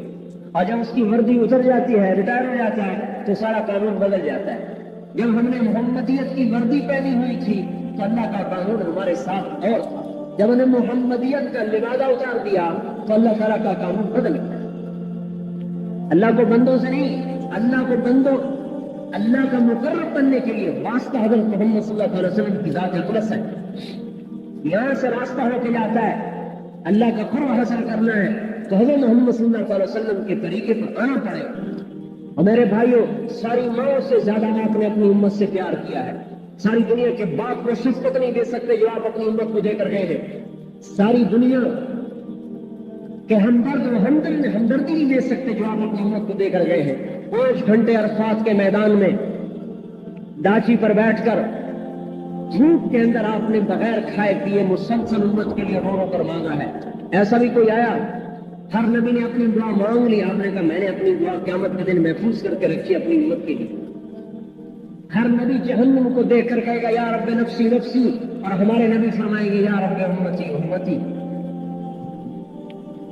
اور جب اس کی وردی اتر جاتی ہے، ریٹائر ہو جاتا ہے، تو سارا قانون بدل جاتا ہے. جب ہم نے محمدیت کی وردی پہنی ہوئی تھی تو اللہ کا قانون ہمارے ساتھ اور تھا. جب ہم نے محمدیت کا لبادہ اتار دیا تو اللہ تعالیٰ کا قانون بدل گیا. اللہ کو بندوں سے نہیں، اللہ کو بندوں، اللہ کا مقرب بننے کے لیے واسطہ حضرت محمد صلی اللہ علیہ وسلم کی ذات اقدس ہے. یہاں سے راستہ ہو کے جاتا ہے. اللہ کا قرب حاصل کرنا ہے تو حضرت محمد صلی اللہ علیہ وسلم کے طریقے پر آنا پڑے. اور میرے بھائیوں، ساری ماؤں سے زیادہ آپ نے اپنی امت سے پیار کیا ہے. ساری دنیا کے باپ کو شفقت نہیں دے سکتے جو آپ اپنی امت کو دے کر گئے ہیں. ساری دنیا کے ہمدرد و ہمدردی نہیں دے سکتے جو آپ اپنی امت کو دے کر گئے ہیں. 5 گھنٹے عرفات کے میدان میں ڈاچی پر بیٹھ کر دھوپ کے اندر آپ نے بغیر کھائے پیے مسلسل امت کے لیے رو رو کر مانگا ہے. ایسا بھی کوئی آیا؟ ہر نبی نے اپنی دعا مانگ لی. آپ نے کہا میں نے اپنی دعا قیامت کے دن محفوظ کر کے رکھی اپنی امت کے لیے. ہر نبی جہنم کو دیکھ کر کہے گا یا رب نفسی نفسی، اور ہمارے نبی فرمائیں گے یا رب امتی امتی.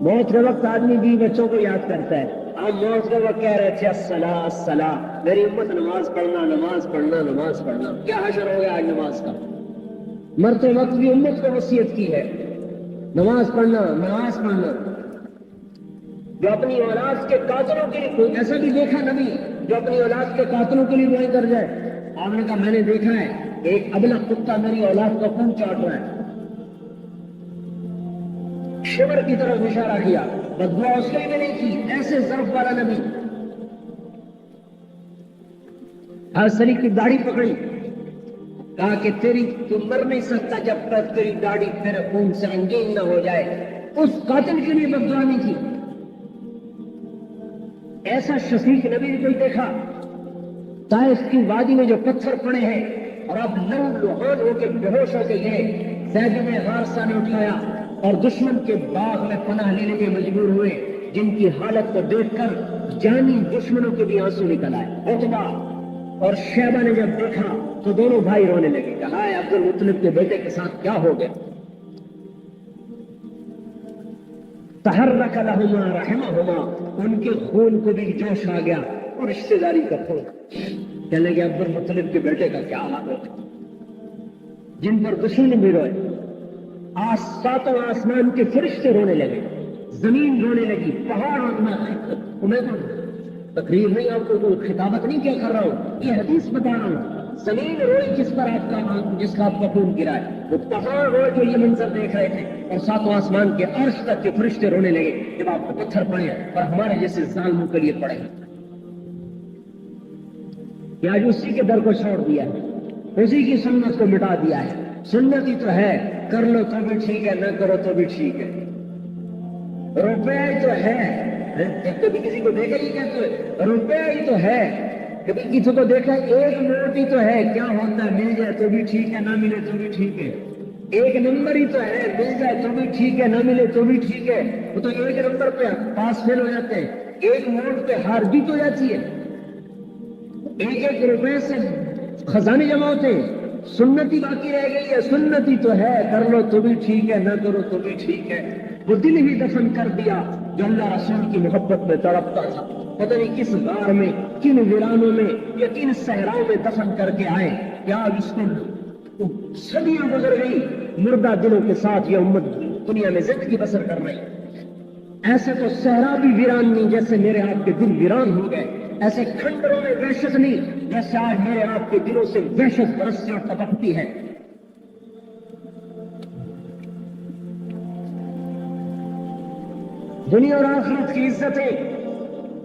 موت کے وقت آدمی بیوی بچوں کو یاد کرتا ہے. آپ موت کے وقت کہہ رہے تھے الصلاۃ الصلاۃ، میری امت نماز پڑھنا نماز پڑھنا نماز پڑھنا. کیا حشر ہو گیا آج نماز کا؟ مرتے وقت بھی امت کو وصیت کی ہے نماز پڑھنا نماز پڑھنا. جو اپنی اولاد کے قاتلوں کے لیے، کوئی ایسا بھی دیکھا نبی جو اپنی اولاد کے قاتلوں کے لیے دعائیں کر جائے؟ آپ نے کہا میں نے دیکھا ہے ایک ابلا کتا میری اولاد کا خون چاٹ رہا ہے. شمر کی طرف اشارہ کیا، بددعا اس کے لیے نہیں کی. ایسے ظرف والا نبی. حضرت کی داڑھی پکڑی، کہا کہ تو مر نہیں سکتا جب تک تیری داڑھی تیرے خون سے رنگین نہ ہو جائے. اس قاتل کے لیے بددعا نہیں کی. ایسا شفیق نبی نے کوئی دیکھا؟ طائف کی وادی میں جو پتھر پڑے ہیں اور اب لہو لہان ہو کے بے ہوش ہو کے گئے، زید بن حارثہ نے اٹھایا اور دشمن کے باغ میں پناہ لینے کے مجبور ہوئے، جن کی حالت کو دیکھ کر جانی دشمنوں کے بھی آنسو نکل آئے. عتبہ اور شیبہ نے جب دیکھا تو دونوں بھائی رونے لگے. کہا ہے عبد المطلب کے بیٹے کے ساتھ کیا ہو گیا؟ تحرک لہما رحمہما، ان کے خون کو بھی جوش آ گیا اور رشتہ داری کا خون. کہنے لگے عبد المطلب کے بیٹے کا کیا حال ہے؟ جن پر دشمن بھی روئے. ساتوں آسمان کے فرشتے رونے لگے، زمین رونے لگی، پہاڑ. میں تقریر نہیں، آپ کو کوئی خطابت نہیں کیا کر رہا ہوں، یہ حدیث بتا رہا ہوں. زمین روئی جس پر جس کا آپ کا خون گرا ہے، وہ پہاڑ روئے جو یہ منظر دیکھ رہے تھے، اور ساتوں آسمان کے عرش تک کے فرشتے رونے لگے جب آپ کو پتھر پڑے اور ہمارے جیسے ظالموں کے لیے پڑے. کہ آج اسی کے در کو چھوڑ دیا ہے، اسی کی سنت کو مٹا دیا ہے. سنت ہی تو ہے، کر لو تو بھی ٹھیک ہے، نہ کرو تو بھی ٹھیک ہے. روپے تو ہے، کبھی کسی کو دیکھا ہی کہتے روپے ہی تو ہے. کبھی کسی کو دیکھا ایک نوٹ ہی تو ہے، کیا ہوتا ہے مل جائے تو بھی ٹھیک ہے، نہ ملے تو بھی ٹھیک ہے. ایک نمبر ہی تو ہے، مل جائے تو بھی ٹھیک ہے، نہ ملے تو بھی ٹھیک ہے. وہ تو ایک نمبر پہ پاس فیل ہو جاتے ہیں، ایک نوٹ پہ ہار جیت ہو جاتی ہے. ایک ایک روپے سے خزانے جمع ہوتے ہیں. سنتی باقی رہ گئی ہے. سنتی تو ہے، کر لو تو بھی ٹھیک ہے، نہ کرو تو بھی ٹھیک ہے. وہ دل ہی دفن کر دیا جو اللہ رسول کی محبت میں تڑپتا تھا. پتہ نہیں کس غار میں، کن ویرانوں میں یا کن صحراؤں میں دفن کر کے آئے کہ آج اس کو صدیاں گزر گئی، مردہ دلوں کے ساتھ یہ امت دنیا میں زندگی بسر کر رہی. ایسے تو صحرا بھی ویران نہیں جیسے میرے آپ کے دل ویران ہو گئے، ایسے کھنڈروں میں وحشت نہیں جیسے آج میرے آپ کے دلوں سے وحشت برستی اور ٹپکتی ہے. دنیا اور آخرت کی عزتیں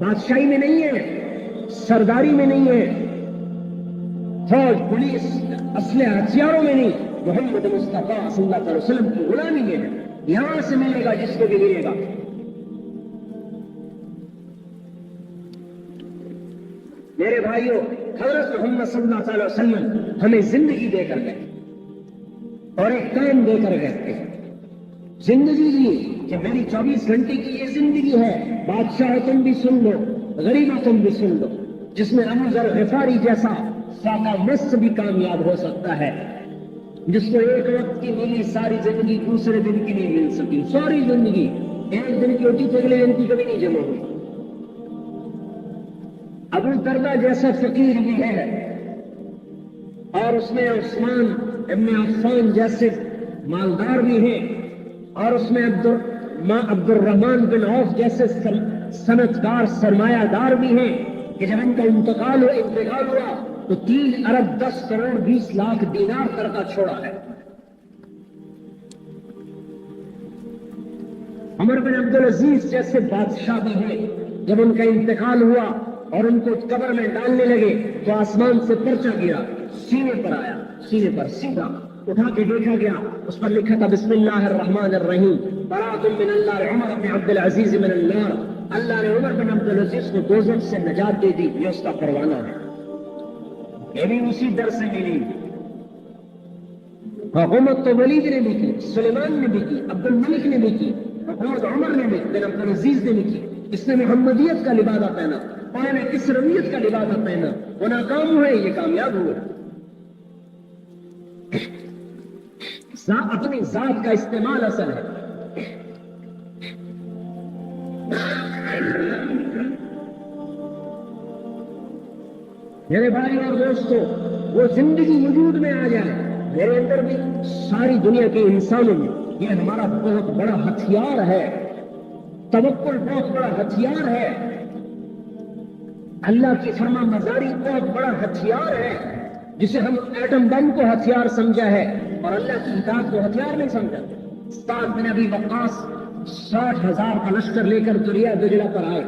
بادشاہی میں نہیں ہے، سرداری میں نہیں ہے، فوج پولیس اسلحہ ہتھیاروں میں نہیں، محمد مصطفیٰ صلی اللہ علیہ وسلم کی غلامی میں ہے. یہاں سے ملے گا جس کو بھی ملے گا. میرے بھائیوں، حضرت محمد صلی اللہ علیہ وسلم ہمیں زندگی دے کر گئے اور ایک کام دے کر گئے. زندگی دی کہ میری 24 گھنٹے کی یہ زندگی ہے، بادشاہ تم بھی سن لو، غریب تم بھی سن لو، جس میں ابو ذر غفاری جیسا فاقہ مست بھی کامیاب ہو سکتا ہے، جس کو ایک وقت کی ملی ساری زندگی دوسرے دن کی نہیں مل سکی. ساری زندگی ایک دن کی ہوتی تو اگلے دن کی کبھی نہیں جمع ہوئی. ابو دردہ جیسا فقیر بھی ہے اور اس میں عثمان ابن عفان جیسے مالدار بھی ہیں اور اس میں عبد الرحمن بن عوف جیسے صنعتکار سرمایہ دار بھی ہیں کہ جب ان کا انتقال ہوا تو 3 ارب 10 کروڑ 20 لاکھ دینار ترکہ چھوڑا ہے. عمر بن عبدالعزیز جیسے بادشاہ بھی ہیں، جب ان کا انتقال ہوا اور ان کو قبر میں ڈالنے لگے تو آسمان سے پرچہ گرا، سینے پر آیا، سینے پر سیدھا اٹھا کے دیکھا گیا، اس پر لکھا تھا بسم اللہ الرحمن الرحیم براۃ من اللہ عمر بن عبدالعزیز من النار. اللہ نے عمر بن عبدالعزیز کو دوزخ سے نجات دے دی، یہ اس کا پروانہ ہے. یہ بھی اسی در سے ملی. حکومت تو ولید نے بھی کی، سلیمان نے بھی کی، عبد الملک نے بھی کی، حکومت عمر نے بھی بن عبدالعزیز نے بھی کی. اس نے محمدیت کا لبادہ پہنا، انہوں نے کسرویت کا لبادہ پہنا، وہ ناکام ہوئے، یہ کامیاب ہوئے. اپنی ذات کا استعمال اصل ہے. میرے بھائی اور دوستو، وہ زندگی وجود میں آ جائے میرے اندر بھی، ساری دنیا کے انسانوں میں. یہ ہمارا بہت بڑا ہتھیار ہے، توکل بہت بڑا ہتھیار ہے، اللہ کی فرما مزاری بہت بڑا ہتھیار ہے، جسے ہم ایٹم بم کو ہتھیار سمجھا ہے اور اللہ کی اطاعت کو ہتھیار نہیں سمجھا. سعد بن ابی وقاص 60,000 کا لشکر لے کر دریا دجلہ پر آئے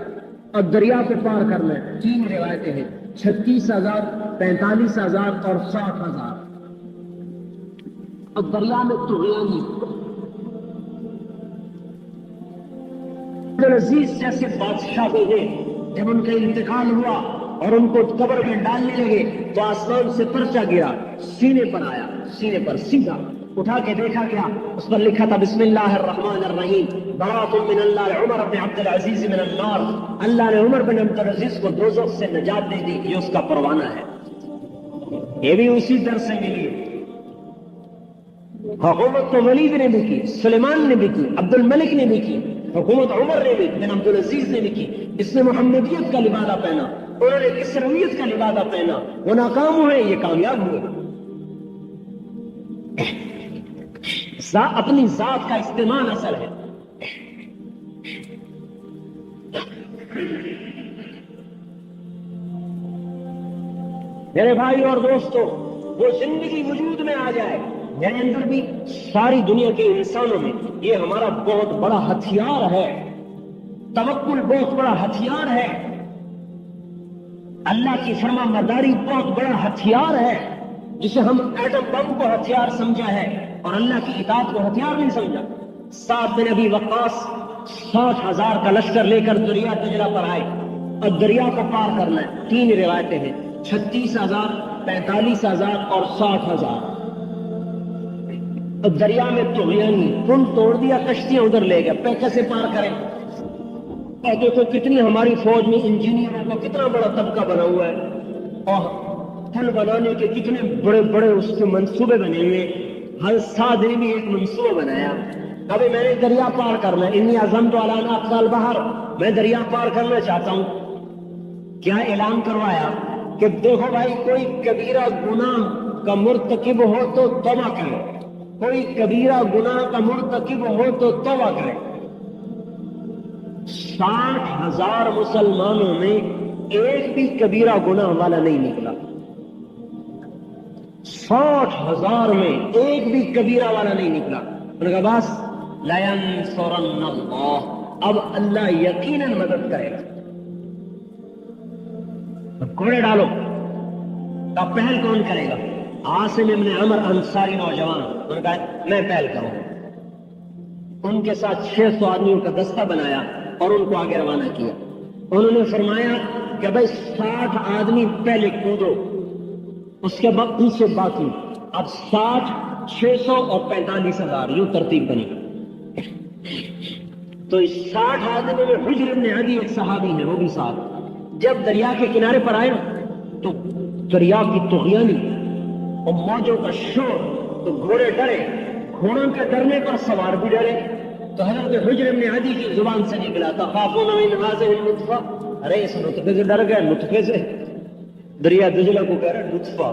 اور دریا کو پار کرنا ہے. 3 روایتیں ہیں، 36,000 45,000 اور 60,000. اور دریا میں طغیانی عزیز جیسے بادشاہ بھی ہیں، جب ان کا انتقال ہوا اور ان کو قبر میں ڈالنے لگے تو آسمان سے پرچہ گرا، سینے پر آیا، سینے پر سیدھا اٹھا کے دیکھا گیا، اس پر لکھا تھا بسم اللہ الرحمن الرحیم براۃ من اللہ عمر بن عبدالعزیز من النار. اللہ نے عمر بن عبدالعزیز کو دوزخ سے نجات دے دی، یہ اس کا پروانہ ہے. یہ بھی اسی در سے ملی. حکومت تو ولید نے بھی کی، سلیمان نے بھی کی، عبد الملک نے بھی کی، حکومت عمر نے بھی بن عبدالعزیز نے بھی کی. اس نے محمدیت کا لبادہ پہنا، انہوں نے کسرویت کا لبادہ پہنا، وہ ناکام ہوئے، یہ کامیاب ہوئے. اپنی ذات کا استعمال اصل ہے. میرے بھائی اور دوستو، وہ زندگی وجود میں آ جائے میرے اندر بھی، ساری دنیا کے انسانوں میں. یہ ہمارا بہت بڑا ہتھیار ہے، توکل بہت بڑا ہتھیار ہے، اللہ کی فرما برداری بہت بڑا ہتھیار ہے، جسے ہم ایٹم بم کو ہتھیار سمجھا ہے اور اللہ کی اطاعت کو ہتھیار نہیں سمجھا. سعد بن ابی وقاص 60,000 کا لشکر لے کر دریا دجلہ پر آئے اور دریا کو پار کرنا ہے. 3 روایتیں ہیں، 36,000 45,000 اور 60,000. اور دریا میں طغیانی پل توڑ دیا، کشتیاں ادھر لے گئے، پہ کیسے پار کریں؟ اور دیکھو کتنی ہماری فوج میں انجینئروں کا کتنا بڑا طبقہ بنا ہوا ہے اور پل بنانے کے کتنے بڑے بڑے اس کے منصوبے بنے ہوئے. ہر سعد نے بھی ایک منصوبہ بنایا، ابھی میں نے دریا پار کرنا ہے، انی عزمت علی ان اقصى البحر، میں دریا پار کرنا چاہتا ہوں. کیا اعلان کروایا کہ دیکھو بھائی کوئی کبیرہ گناہ کا مرتکب ہو تو توبہ کرے، کوئی کبیرہ گناہ کا مرتکب ہو تو توبہ کرے. 60,000 مسلمانوں میں ایک بھی کبیرہ گناہ والا نہیں نکلا. 60,000 میں ایک بھی کبیرہ والا نہیں نکلا. انہوں نے کہا بس لَيَنْصُرَنَّ اللَّهُ، اب اللہ یقیناً مدد کرے گا. گھوڑے ڈالو. اب پہل کون کرے گا؟ عاصم ابن عمر انصاری نوجوان. انہوں نے کہا میں پہل کروں. ان کے ساتھ 600 آدمیوں کا دستہ بنایا اور ان کو آگے روانہ کیا. انہوں نے فرمایا کہ بھائی 60 آدمی پہلے کودو، اس کے بعد پیچھے باقی. اب 60، 600 اور 45,000 یوں ترتیب بنی. تو اس 60 آدمی میں حجر ابن عدی ایک صحابی ہے، وہ بھی ساتھ. جب دریا کے کنارے پر آئے تو دریا کی طغیانی اور موجوں کا شور، تو گھوڑے ڈرے، گھوڑوں کے ڈرنے پر سوار بھی ڈرے. تو حضرت حجر ابن عدی کی زبان سے نکلا تھا خافون من هذه النطفہ، ارے اس نطفے سے ڈر گئے. نطفے سے دریا دجلہ کو کہہ رہے نطفہ،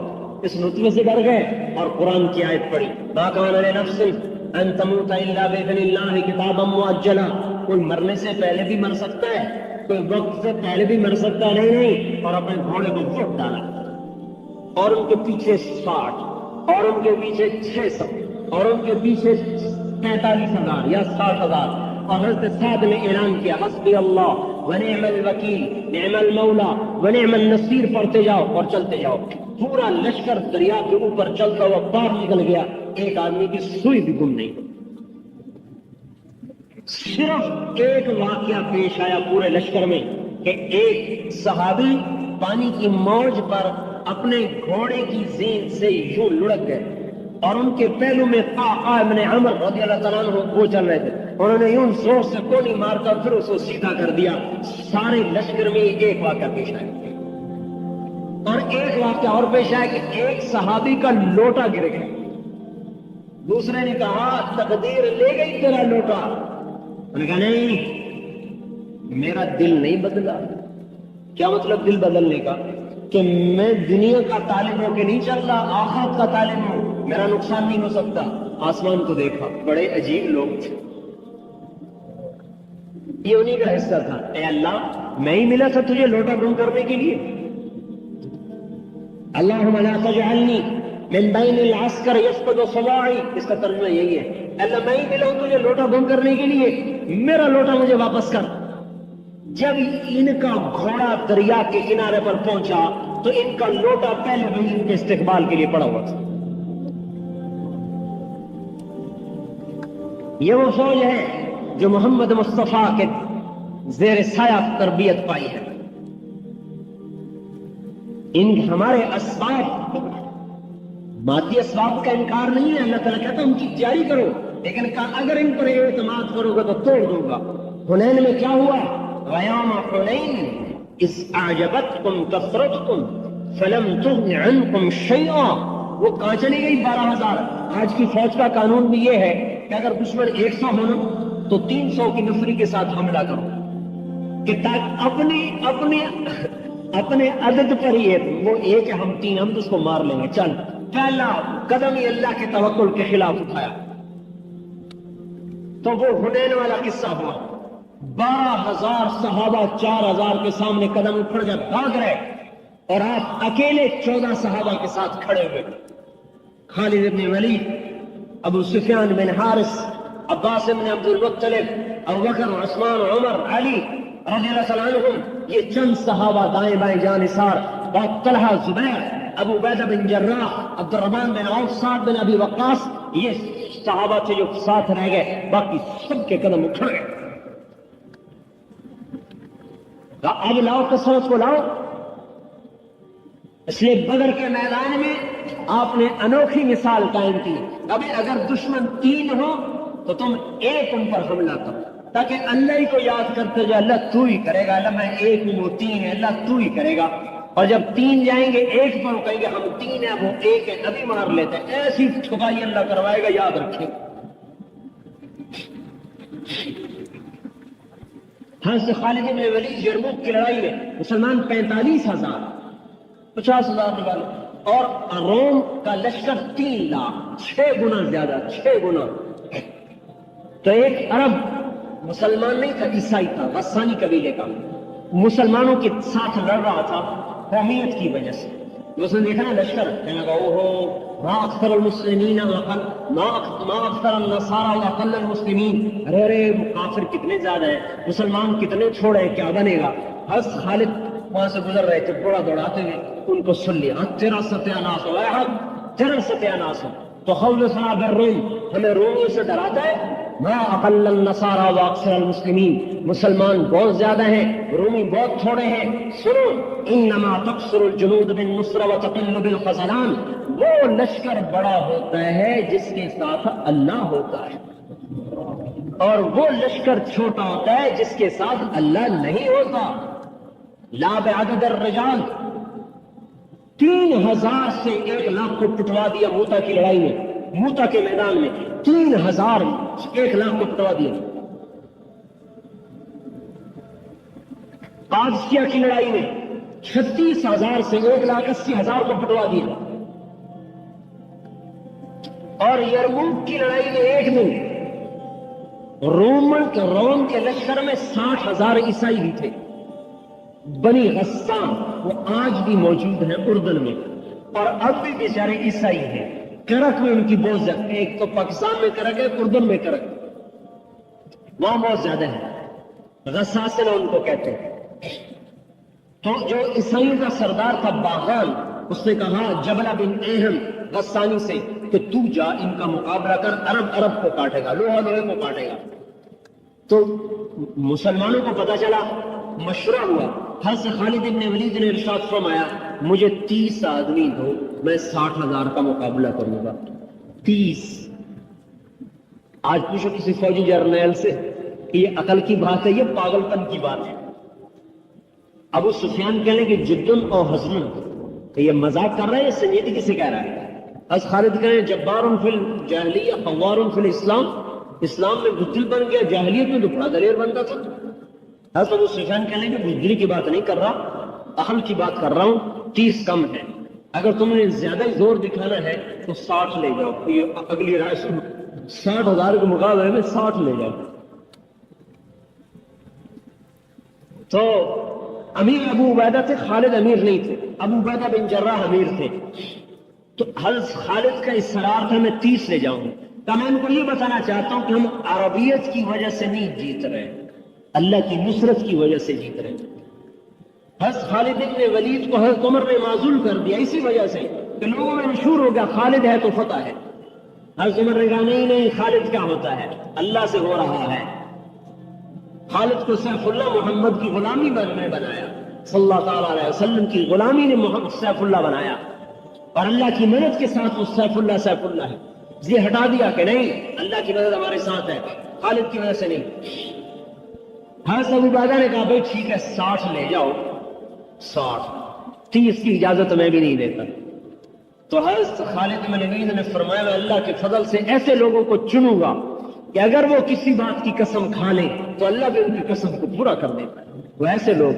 اس نطفے سے ڈر گئے. اور قرآن کی آیت پڑھی ما کان لنفس ان تموت الا باذن اللہ کتابا مؤجلا. کوئی مرنے سے پہلے بھی مر سکتا ہے، کوئی وقت سے پہلے بھی مر سکتا ہے. نہیں. اور اپنے گھوڑے کو ووٹ ڈالا اور ان کے پیچھے 60 اور ان کے پیچھے 600 اور ان کے پیچھے 45,000 یا 60,000. اور حضرت سعد نے اعلان کیا حسبی اللہ ونعم الوکیل نعم المولا ونعم النصیر، پڑھتے جاؤ اور چلتے جاؤ. پورا لشکر دریا کے اوپر چلتا ہوا باہر نکل گیا. ایک آدمی کی سوئی بھی گم نہیں. صرف ایک واقعہ پیش آیا پورے لشکر میں کہ ایک صحابی پانی کی موج پر اپنے گھوڑے کی زین سے یوں لڑک گئے اور ان کے پہلو میں قعقاع ابن عمر رضی اللہ تعالیٰ عنہ وہ چل رہے تھے. انہوں نے یوں زور سے کونی مار کر پھر اس کو سیدھا کر دیا. سارے لشکر میں ایک واقعہ پیش آیا. اور ایک واقعہ اور پیش آیا کہ ایک صحابی کا لوٹا گر گیا. دوسرے نے کہا تقدیر لے گئی تیرا لوٹا. انہوں نے کہا نہیں، میرا دل نہیں بدلا. کیا مطلب دل بدلنے کا؟ کہ میں دنیا کا طالب ہو کے نہیں چل رہا، آخرت کا طالب ہوں، میرا نقصان نہیں ہو سکتا. آسمان کو دیکھا، بڑے عجیب لوگ تھے. یہ انہیں کا حصہ تھا. اے اللہ، میں ہی ملا تھا تجھے لوٹا گم کرنے کے لیے. اللہم لا تجعلنی من بین العسکر یسقط صواعی، اس کا ترجمہ یہی ہے. اللہ میں ہی ملا ہوں تجھے لوٹا گم کرنے کے لیے، میرا لوٹا مجھے واپس کر. جب ان کا گھوڑا دریا کے کنارے پر پہنچا تو ان کا لوٹا پہلے بھی ان کے استقبال کے لیے پڑا ہوا تھا. یہ وہ فوج ہے جو محمد مصطفیٰ کے زیر سایہ تربیت پائی ہے. ان ہمارے اسباب، مادی اسباب کا انکار نہیں ہے. اللہ تعالیٰ کہتا ہے ان کی تیاری کرو، لیکن اگر ان پر اعتماد کرو گے تو توڑ دوں گا. حنین میں کیا ہوا؟ وَيَوْمَ حُنَيْنٍ إِذْ أَعْجَبَتْكُمْ كَثْرَتُكُمْ فَلَمْ تُغْنِ عَنْكُمْ شَيْئًا. وہ کہاں چلی گئی 12,000. آج کی فوج کا قانون بھی یہ ہے کہ اگر دشمن 100 ہونا تو 300 کی نفری کے ساتھ حملہ کرو کہ اپنے عدد پر ہی ہے. وہ ایک ہے، ہم 3، ہم تو اس کو مار لیں گے. چل، پہلا قدم ہی اللہ کے توکل کے خلاف اٹھایا. تو وہ حنین والا قصہ ہوا. 12,000 صحابہ 4,000 کے سامنے قدم اٹھ گئے، بھاگ رہے، اور آپ اکیلے 14 صحابہ کے ساتھ کھڑے ہوئے. خالد ابن ولید، ابو سفیان بن حارث، عباس بن عبد المطلب، ابو بکر، عثمان، عمر، علی رضی اللہ تعالیٰ عنہم. یہ چند صحابہ دائیں بائیں جانثار. اور طلحہ، زبیر، ابو عبیدہ بن جراح، عبد الرحمن بن عوف، سعد بن ابی وقاص، یہ صحابہ تھے جو ساتھ رہ گئے. باقی سب کے قدم اٹھ گئے. اب لاؤ کثرت کو لاؤ. اس لیے بدر کے میدان میں آپ نے انوکھی مثال قائم کی. ابھی اگر دشمن 3 ہو تو تم ایک ان پر حملہ کرو تاکہ اللہ ہی کو یاد کرتے جائے. اللہ تو ہی کرے گا، اللہ میں 1 ہوں، وہ 3 ہے، اللہ تو ہی کرے گا. اور جب 3 جائیں گے 1 پر کہیں گے ہم 3 ہیں، وہ 1 ہے، ابھی مار لیتے ہیں. ایسی ٹھکائی اللہ کروائے گا، یاد رکھیں. حضرت خالد بن ولید یرموک کی لڑائی میں مسلمان 45,000 50,000 نکالے، اور روم کا لشکر 3 لاکھ، 6 گنا زیادہ، 6 گنا۔ تو ایک عرب مسلمان نہیں تھا، عیسائی تھا، غسانی قبیلے کا، مسلمانوں کے ساتھ لڑ رہا تھا قومیت کی وجہ سے۔ اس نے دیکھا نا لشکر، کہنے لگا اوہو ما اکثر المسلمین ما اکثر النصارى واقل المسلمین، ارے ارے کافر کتنے زیادہ ہیں، مسلمان کتنے تھوڑے ہیں، کیا بنے گا؟ حضرت خالد وہاں سے گزر رہے تھے گھوڑا دوڑاتے ہوئے، ان کو سن لیا، تیرا ستیہ ناس ہو، اے حق تیرا ستیہ ناس ہو۔ تو خوفنا بالروم، ہمیں رومیوں سے ڈراتا ہے، ما اقل النصارى واکثر المسلمین، مسلمان بہت زیادہ ہیں، رومی بہت تھوڑے ہیں۔ سنو، انما تقصر الجنود بالنصر وتقل بالخذلان، وہ لشکر بڑا ہوتا ہے جس کے ساتھ اللہ ہوتا ہے، اور وہ لشکر چھوٹا ہوتا ہے جس کے ساتھ اللہ نہیں ہوتا۔ لا بعدد الرجال، 3,000 سے 1,00,000 کو پٹوا دیا موتا کی لڑائی میں، موتا کے میدان میں 3,000 1,00,000 کو پٹوا دیا۔ قادسیہ کی لڑائی میں 36,000 سے 1,80,000 کو پٹوا دیا، اور یرموک کی لڑائی میں ایک دن روم کے لشکر میں 60,000 عیسائی بھی تھے، بنی غسان، وہ آج بھی موجود ہیں اردن میں، اور اب بھی بیچارے عیسائی ہیں۔ کرک میں ان کی بہت زیادہ، ایک تو پاکستان میں کرک ہے، اردن میں کرک، وہاں بہت زیادہ ہے، غساسنہ ان کو کہتے ہیں۔ تو جو عیسائیوں کا سردار تھا باغان، اس نے کہا جبلہ بن اہم غسانی سے کہ تو جا ان کا مقابلہ کر، عرب کو کاٹے گا، لوہا لوہے کو کاٹے گا۔ تو مسلمانوں کو پتا چلا، مشورہ ہوا، حضرت خالد بن ولید نے ارشاد فرمایا مجھے 30 آدمی دو، میں 60,000 کا مقابلہ کروں گا۔ 30۔ آج پوچھو کسی فوجی جرنیل سے کہ یہ عقل کی بات ہے، یہ پاگل پن کی بات ہے؟ ابو سفیان کہنے کہ جدن اور حزن، کہ یہ مذاق کر رہے ہیں، سنجیدگی سے کہہ رہا ہے۔ حضرت خالد کہنے جبار فی الجاہلیہ خوار فی الاسلام، اسلام میں بزدل بن گیا، جاہلیت میں تو بڑا دلیر بنتا تھا۔ حضرت ابو سفیان کہنے کہ بزدلی کی بات نہیں کر رہا، عقل کی بات کر رہا ہوں، 30 کم ہے، اگر تم نے زیادہ زور دکھانا ہے تو 60 لے جاؤ۔ یہ اگلی رائے سنو، 60,000 کے مقابلے میں 60 لے جاؤ۔ تو امیر ابو عبیدہ تھے، خالد امیر نہیں تھے، ابو عبیدہ بن جراح امیر تھے۔ تو حضرت خالد کا اصرار تھا میں 30 لے جاؤں گا۔ تو میں ان کو یہ بتانا چاہتا ہوں کہ ہم عربیت کی وجہ سے نہیں جیت رہے، اللہ کی نصرت کی وجہ سے جیت رہے۔ حضرت خالد بن ولید کو حضرت عمر نے معزول کر دیا اسی وجہ سے کہ لوگوں میں مشہور ہو گیا خالد ہے تو فتح ہے۔ حضرت عمر نے کہا نہیں، خالد کیا ہوتا ہے، اللہ سے ہو رہا ہے۔ خالد کو سیف اللہ محمد کی غلامی میں بنایا، صلی اللہ تعالیٰ علیہ وسلم کی غلامی نے محمد سیف اللہ بنایا، اور اللہ کی مدد کے ساتھ وہ سیف اللہ ہے۔ یہ ہٹا دیا کہ نہیں، اللہ کی مدد ہمارے ساتھ ہے، خالد کی وجہ سے نہیں۔ حضرت ابو عبیدہ نے کہا بھائی ٹھیک ہے 60 لے جاؤ، 60، 30 کی اجازت میں بھی نہیں دیتا۔ تو حضرت خالد بن ولید نے فرمایا میں اللہ کے فضل سے ایسے لوگوں کو چنوں گا کہ اگر وہ کسی بات کی قسم کھا لیں تو اللہ بھی ان کی قسم کو پورا کر دیتا ہے، وہ ایسے لوگ۔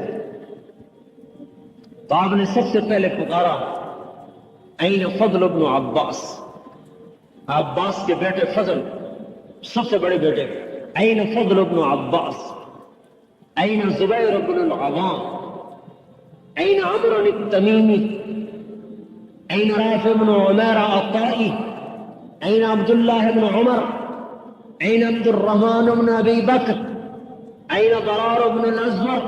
تو آپ نے سب سے پہلے پکارا این فضل ابن عباس، عباس کے بیٹے فضل، سب سے بڑے بیٹے، این فضل ابن عباس، این زبیر ابن العوام، این عمرو التمیمی، این رافع بن عمیر الطائی، این عبداللہ بن عمر، این عبد الرحمن بن ابی بکر، این ضرار بن الازور،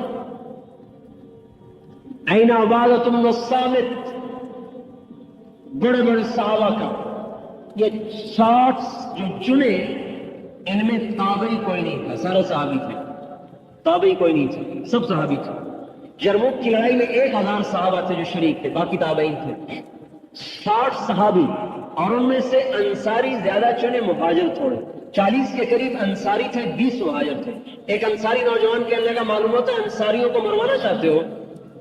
این عبادۃ بن الصامت۔ بڑے بڑے صحابہ کا یہ 60 جو چنے، ان میں تابعی کوئی نہیں تھا، سارے صحابی تھے، تابعی کوئی نہیں تھا، سب صحابی تھے۔ یرموک کی لڑائی میں 1,000 صحابہ تھے جو شریک تھے، باقی تابعین تھے۔ 60 صحابی، اور ان میں سے انصاری زیادہ چنے، مہاجر تھوڑے، 40 کے قریب انصاری تھے، 20 مہاجر تھے۔ ایک انصاری نوجوان کہنے لگا معلوم ہوتا ہے انصاریوں کو مروانا چاہتے ہو؟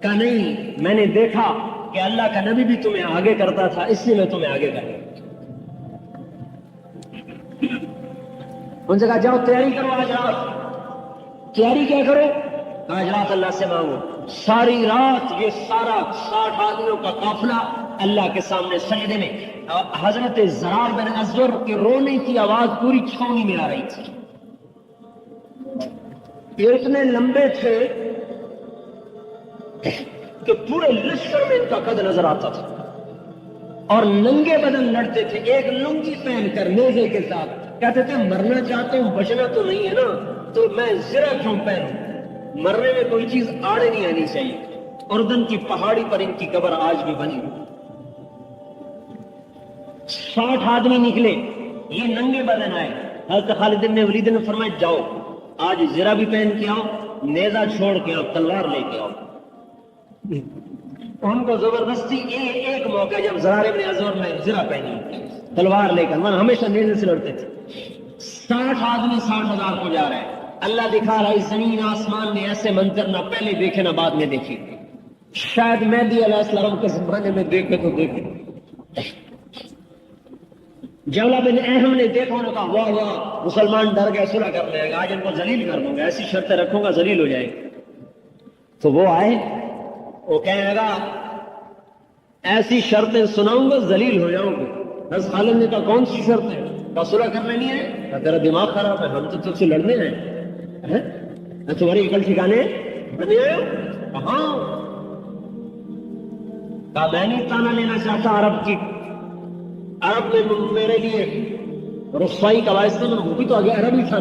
کہا نہیں، میں نے دیکھا کہ اللہ کا نبی بھی تمہیں آگے کرتا تھا، اس لیے میں تمہیں آگے کرتا۔ ان سے کہا جاؤ تیاری کرو آج رات. تیاری کیا کرو؟ آج رات اللہ سے مانگو. ساری رات یہ سارا 60 آدمیوں کا قافلہ اللہ کے سامنے سجدے میں. حضرت زرار بن ازور کے رونے کی آواز پوری چھاؤنی میں آ رہی تھی. یہ اتنے لمبے تھے کہ پورے لشکر میں ان کا قد نظر آتا تھا اور ننگے بدن لڑتے تھے ایک لنگی پہن کر نیزے کے ساتھ. کہتے تھے مرنا چاہتا ہوں بچنا تو نہیں ہے نا تو میں زرہ کیوں پہنوں. مرنے میں کوئی چیز آڑے نہیں آنی چاہیے. اردن کی پہاڑی پر ان کی قبر آج بھی بنی. 60 آدمی نکلے یہ ننگے بدن آئے. حضرت خالد بن ولید نے فرمایا جاؤ آج زرہ بھی پہن کے آؤ نیزہ چھوڑ کے آؤ تلوار لے کے آؤ. ان کو زبردستی ایک موقع جب زرار ابن ازور نے زرہ پہنی تلوار لے کر ہمیشہ نیزے سے لڑتے تھے. 60 آدمی 60,000 کو جا رہے ہیں. اللہ دکھا رہا ہے زمین آسمان نے ایسے منظر نہ پہلے دیکھے نہ بعد میں دیکھے. شاید مہدی علیہ السلام کے زمانے میں دیکھے تو دیکھے. جولا بن اہم نے دیکھا انہوں نے کہا واہ واہ مسلمان ڈر گئے صلح کر لے گا آج ان کو ذلیل کر دوں گا ایسی شرطیں رکھوں گا ذلیل ہو جائے گی. تو وہ آئے وہ کہنے لگا ایسی شرطیں سناؤں گا ذلیل ہو جاؤں گے. حضرت خالد نے کہا کون سی شرطیں؟ کہا صلح کرنے نہیں ہے. تیرا دماغ خراب ہے ہم تو تجھ سے لڑنے ہیں تمہاری عقل ٹھکانے نہیں آئے ہو. ہاں کہا میں نہیں تانا لینا چاہتا عرب کی. عرب میں میرے لیے رسوائی کا باعث تھا وہ بھی تو آگے عرب ہی تھا.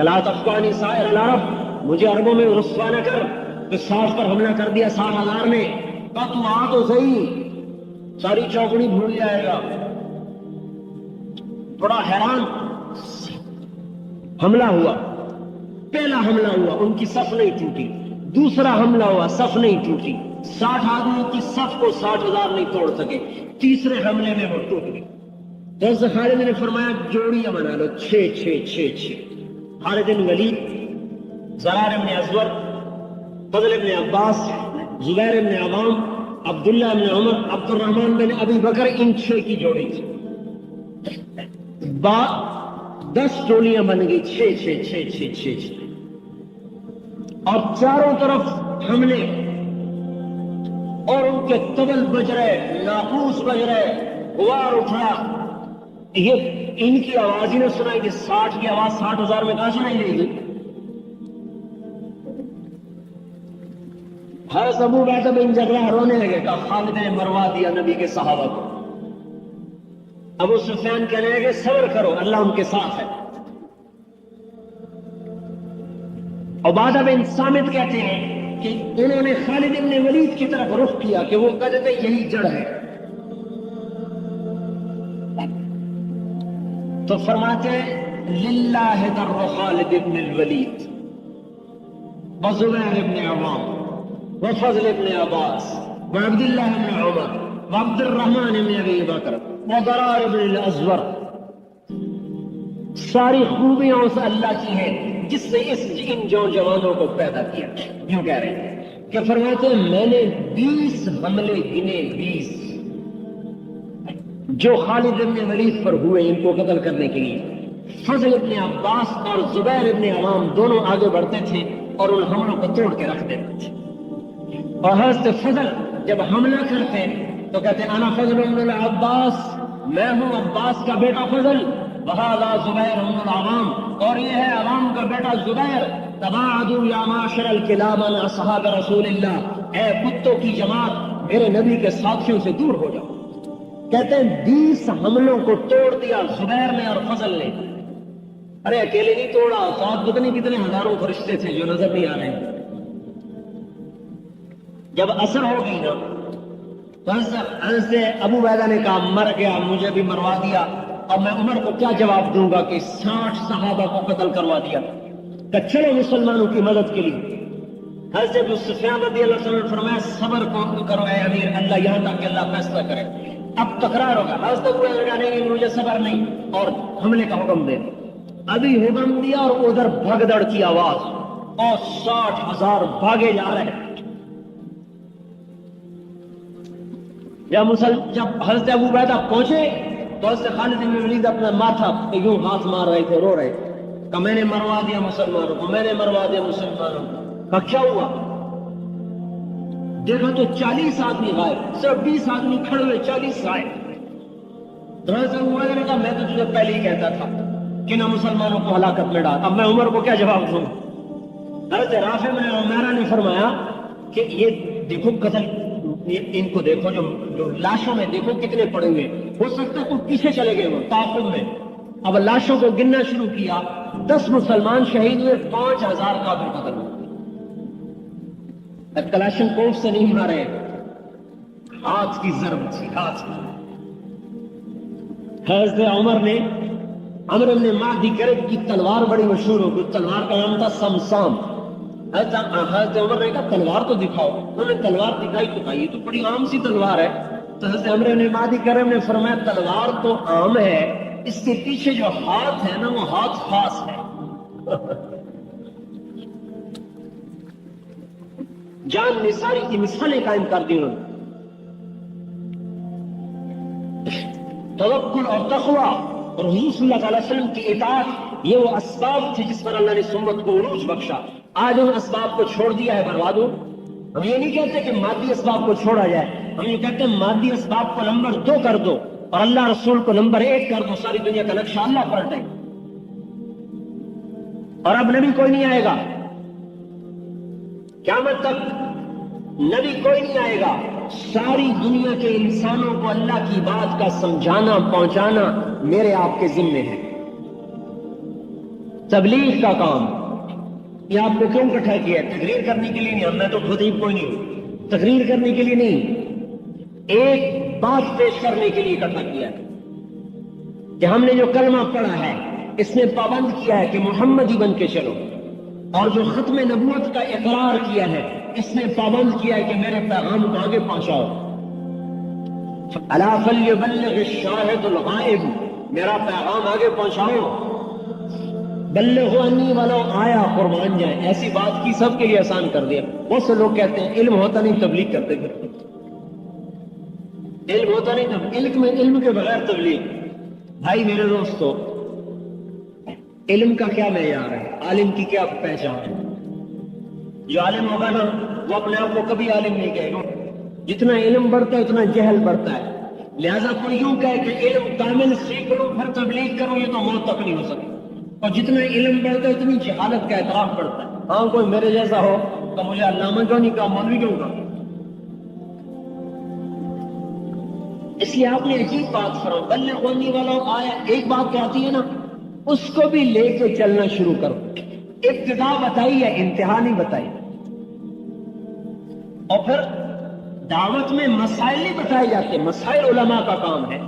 لا تفقانی سائر العرب مجھے عربوں میں رسوا نہ کر. تو 60 پر حملہ کر دیا 60,000 نے. کہا تو آ تو صحیح ساری چوکڑی بھول جائے گا. بڑا حیران. حملہ ہوا. پہلا حملہ ہوا ان کی صف نہیں ٹوٹی. دوسرا حملہ ہوا صف نہیں ٹوٹی. 60 آدمیوں کی صف کو 60,000 نہیں توڑ سکے. تیسرے حملے میں وہ ٹوٹ گئی. حضرت خالد نے فرمایا جوڑیاں بنا لو 6. خالد بن ولید زرار بن ازور فضل بن عباس زبیر بن عوام عبداللہ بن عمر عبد الرحمن بن ابی بکر ان 6 کی جوڑی تھی. 10 ٹولیاں بن گئی 6 اور چاروں طرف حملے اور ان کے طبل بج رہے ناقوس بج رہے غبار اٹھ رہا. یہ ان کی آواز ہی نہ سنائی کہ 60 کی آواز 60,000 میں کہاں سنائی دے گی. حضرت ابو عبیدہ بن جراح رونے لگے. کہا خالد نے مروا دیا نبی کے صحابہ کو. ابو سفیان کہنے لگے صبر کرو اللہ ان کے ساتھ ہے. عبادہ بن صامت کہتے ہیں کہ انہوں نے خالد بن ولید کی طرف رخ کیا کہ وہ کہتے تھے یہی جڑ ہے. تو فرماتے ہیں للہ در خالد بن الولید وزبیر بن عوام وفضل بن عباس وعبداللہ بن عمر وعبد الرحمن بن ابی بکر وضرار بن الازور. ساری خوبیاں اس اللہ کی ہیں جس سے ان جوانوں کو پیدا کیا. یوں کہہ رہے ہیں کہ فرماتے ہیں میں نے 20 حملے گنے 20 جو خالد بن ولید پر ہوئے ان کو قتل کرنے کے لیے. فضل ابن عباس اور زبیر ابن عوام دونوں آگے بڑھتے تھے اور ان حملوں کو توڑ کے رکھ دیتے تھے. اور حضرت فضل جب حملہ کرتے تو کہتے انا فضل ابن العباس میں ہوں عباس کا بیٹا فضل. وہذا زبیر ابن العوام اور یہ ہے عوام کا بیٹا زبیر. تباعدوا یا معاشر الکلاب عن اصحاب رسول اللہ اے کتوں کی جماعت میرے نبی کے ساتھیوں سے دور ہو جاؤ. کہتے ہیں 20 حملوں کو توڑ دیا زبیر نے اور فضل نے. ارے اکیلے نہیں توڑا ساتھ پتہ نہیں کتنے ہزاروں فرشتے تھے جو نظر نہیں آ رہے ہیں. جب اثر ہو گئی نا تو حضرت ابو عبیدہ نے کہا مر گیا مجھے بھی مروا دیا. اب میں عمر کو کیا جواب دوں گا کہ 60 صحابہ کو قتل کروا دیا. کہ چلو مسلمانوں کی مدد کے لیے. حضرت ابو سفیان رضی اللہ عنہ نے فرمایا صبر کرو اے امیر اللہ یہاں تک کہ اللہ فیصلہ کرے. اب تکرار ہوگا. حضرت ابو عبیدہ نے مجھے صبر نہیں اور حملے کا حکم دے. ابھی حکم دیا اور ادھر بھگدڑ کی آواز اور 60,000 بھاگے جا رہے ہیں. جب حضرت ابو عبیدہ پہنچے تو حضرت خالد بن ولید اپنا ماتھا یوں ہاتھ مار رہے تھے، رو رہے کہ میں نے مروا دیا مسلمانوں کو، میں نے مروا دیا مسلمانوں کو۔ کیا ہوا؟ دیکھا تو 40 آدمی غائب، صرف 20 آدمی کھڑے ہوئے، 40 غائب۔ تو حضرت عمر نے کہا میں تو تجھے پہلے ہی کہتا تھا کہ نہ مسلمانوں کو ہلاکت میں ڈال، اب میں عمر کو کیا جواب دوں؟ حضرت رافع بن عمیرہ نے فرمایا کہ یہ دیکھو قتل، ان کو دیکھو جو لاشوں میں دیکھو کتنے پڑے ہوئے، ہو سکتا ہے کوئی پیچھے چلے گئے وہ تعاقب میں۔ اب لاشوں کو گننا شروع کیا، 10 مسلمان شہید ہوئے، 5000 کافر قتل ہوئے۔ کلاشن کوف سے نہیں مارے، ہاتھ کی ضرب تھی، ہاتھ کی۔ حضرت عمر نے عمرو بن معدی کرب کی تلوار بڑی مشہور ہو گئی، تلوار کا نام تھا سمسام۔ حضرت عمر نے کہا تلوار تو دکھاؤ، انہوں نے تلوار دکھائی تو کہا یہ تو بڑی عام سی تلوار ہے۔ تو حضرت عمرو بن معدی کرب نے فرمایا تلوار تو عام ہے، اس کے پیچھے جو ہاتھ ہے نا وہ ہاتھ خاص ہے۔ جان نثاری کی مثالیں قائم کر دی انہوں نے۔ توکل اور تقوی اور حضور صلی اللہ علیہ وسلم کی اطاعت، یہ وہ اسباب تھے جس پر اللہ نے سمت کو عروج بخشا۔ آج ان اسباب کو چھوڑ دیا ہے، برباد ہو۔ ہم یہ نہیں کہتے کہ مادی اسباب کو چھوڑا جائے، ہم یہ کہتے ہیں مادی اسباب کو نمبر 2 کر دو اور اللہ رسول کو نمبر 1 کر دو، ساری دنیا کا نقشہ اللہ پلٹے۔ اور اب نبی کوئی نہیں آئے گا، قیامت تک نبی کوئی نہیں آئے گا، ساری دنیا کے انسانوں کو اللہ کی بات کا سمجھانا پہنچانا میرے آپ کے ذمے ہے۔ تبلیغ کا کام یہ آپ کو کیوں اکٹھا کیا ہے؟ تقریر کرنے کے لیے نہیں، میں تو خطیب کوئی نہیں ہوں، تقریر کرنے کے لیے نہیں، ایک بات پیش کرنے کے لیے اکٹھا کیا ہے کہ ہم نے جو کلمہ پڑھا ہے اس نے پابند کیا ہے کہ محمدی بن کے چلو، اور جو ختم نبوت کا اقرار کیا ہے اس نے پابند کیا ہے کہ میرے پیغام کو آگے پہنچاؤ۔ الا فلیبلغ الشاہد الغائب، میرا پیغام آگے پہنچاؤ۔ بلغوا انی ولو آیا، قربان جائیں، ایسی بات کی سب کے لیے آسان کر دیا۔ بہت سے لوگ کہتے ہیں علم ہوتا نہیں تبلیغ کرتے پھر، علم ہوتا نہیں، علم کے بغیر تبلیغ۔ بھائی میرے دوستو، علم کا کیا معیار ہے؟ عالم کی کیا پہچان ہے؟ جو عالم ہوگا نا وہ اپنے آپ کو کبھی عالم نہیں کہے گا۔ جتنا علم بڑھتا ہے اتنا جہل بڑھتا ہے، لہذا کوئی یوں کہے کہ علم کامل سیکھ لوں پھر تبلیغ کروں، یہ تو موت تک نہیں ہو سکتی۔ اور جتنا علم بڑھتا ہے اتنی جہالت کا اعتراف بڑھتا ہے۔ ہاں کوئی میرے جیسا ہو تو مجھے علامہ کیوں نہیں کہا، مولوی کیوں کہا؟ اس لیے آپ نے عجیب بات فرمائی، بلغوا انی ولو آیا، ایک بات تو آتی ہے نا اس کو بھی لے کے چلنا شروع کرو۔ ابتدا بتائی ہے، انتہا نہیں بتائی۔ اور پھر دعوت میں مسائل نہیں بتائے جاتے، مسائل علماء کا کام ہے۔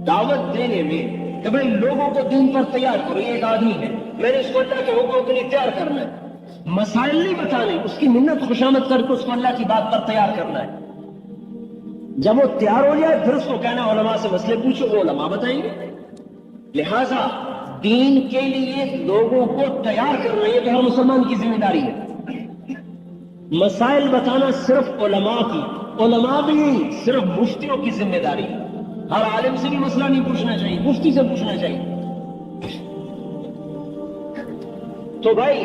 دعوت دینے میں کہ بھائی لوگوں کو دین پر تیار کرو، یہ ایک آدمی ہے، میں نے اس کو اللہ کے حکموں کے لیے تیار کرنا ہے، مسائل نہیں بتانے، اس کی منت خوشامد کر کے اس کو اللہ کی بات پر تیار کرنا ہے۔ جب وہ تیار ہو جائے پھر اس کو کہنا علماء سے مسئلے پوچھو، وہ علماء بتائیں گے۔ لہذا دین کے لیے لوگوں کو تیار کرنا یہ تو ہر مسلمان کی ذمہ داری ہے۔ مسائل بتانا صرف علماء کی، علماء بھی صرف مفتیوں کی ذمہ داری ہے۔ ہر عالم سے بھی مسئلہ نہیں پوچھنا چاہیے، مفتی سے پوچھنا چاہیے۔ تو بھائی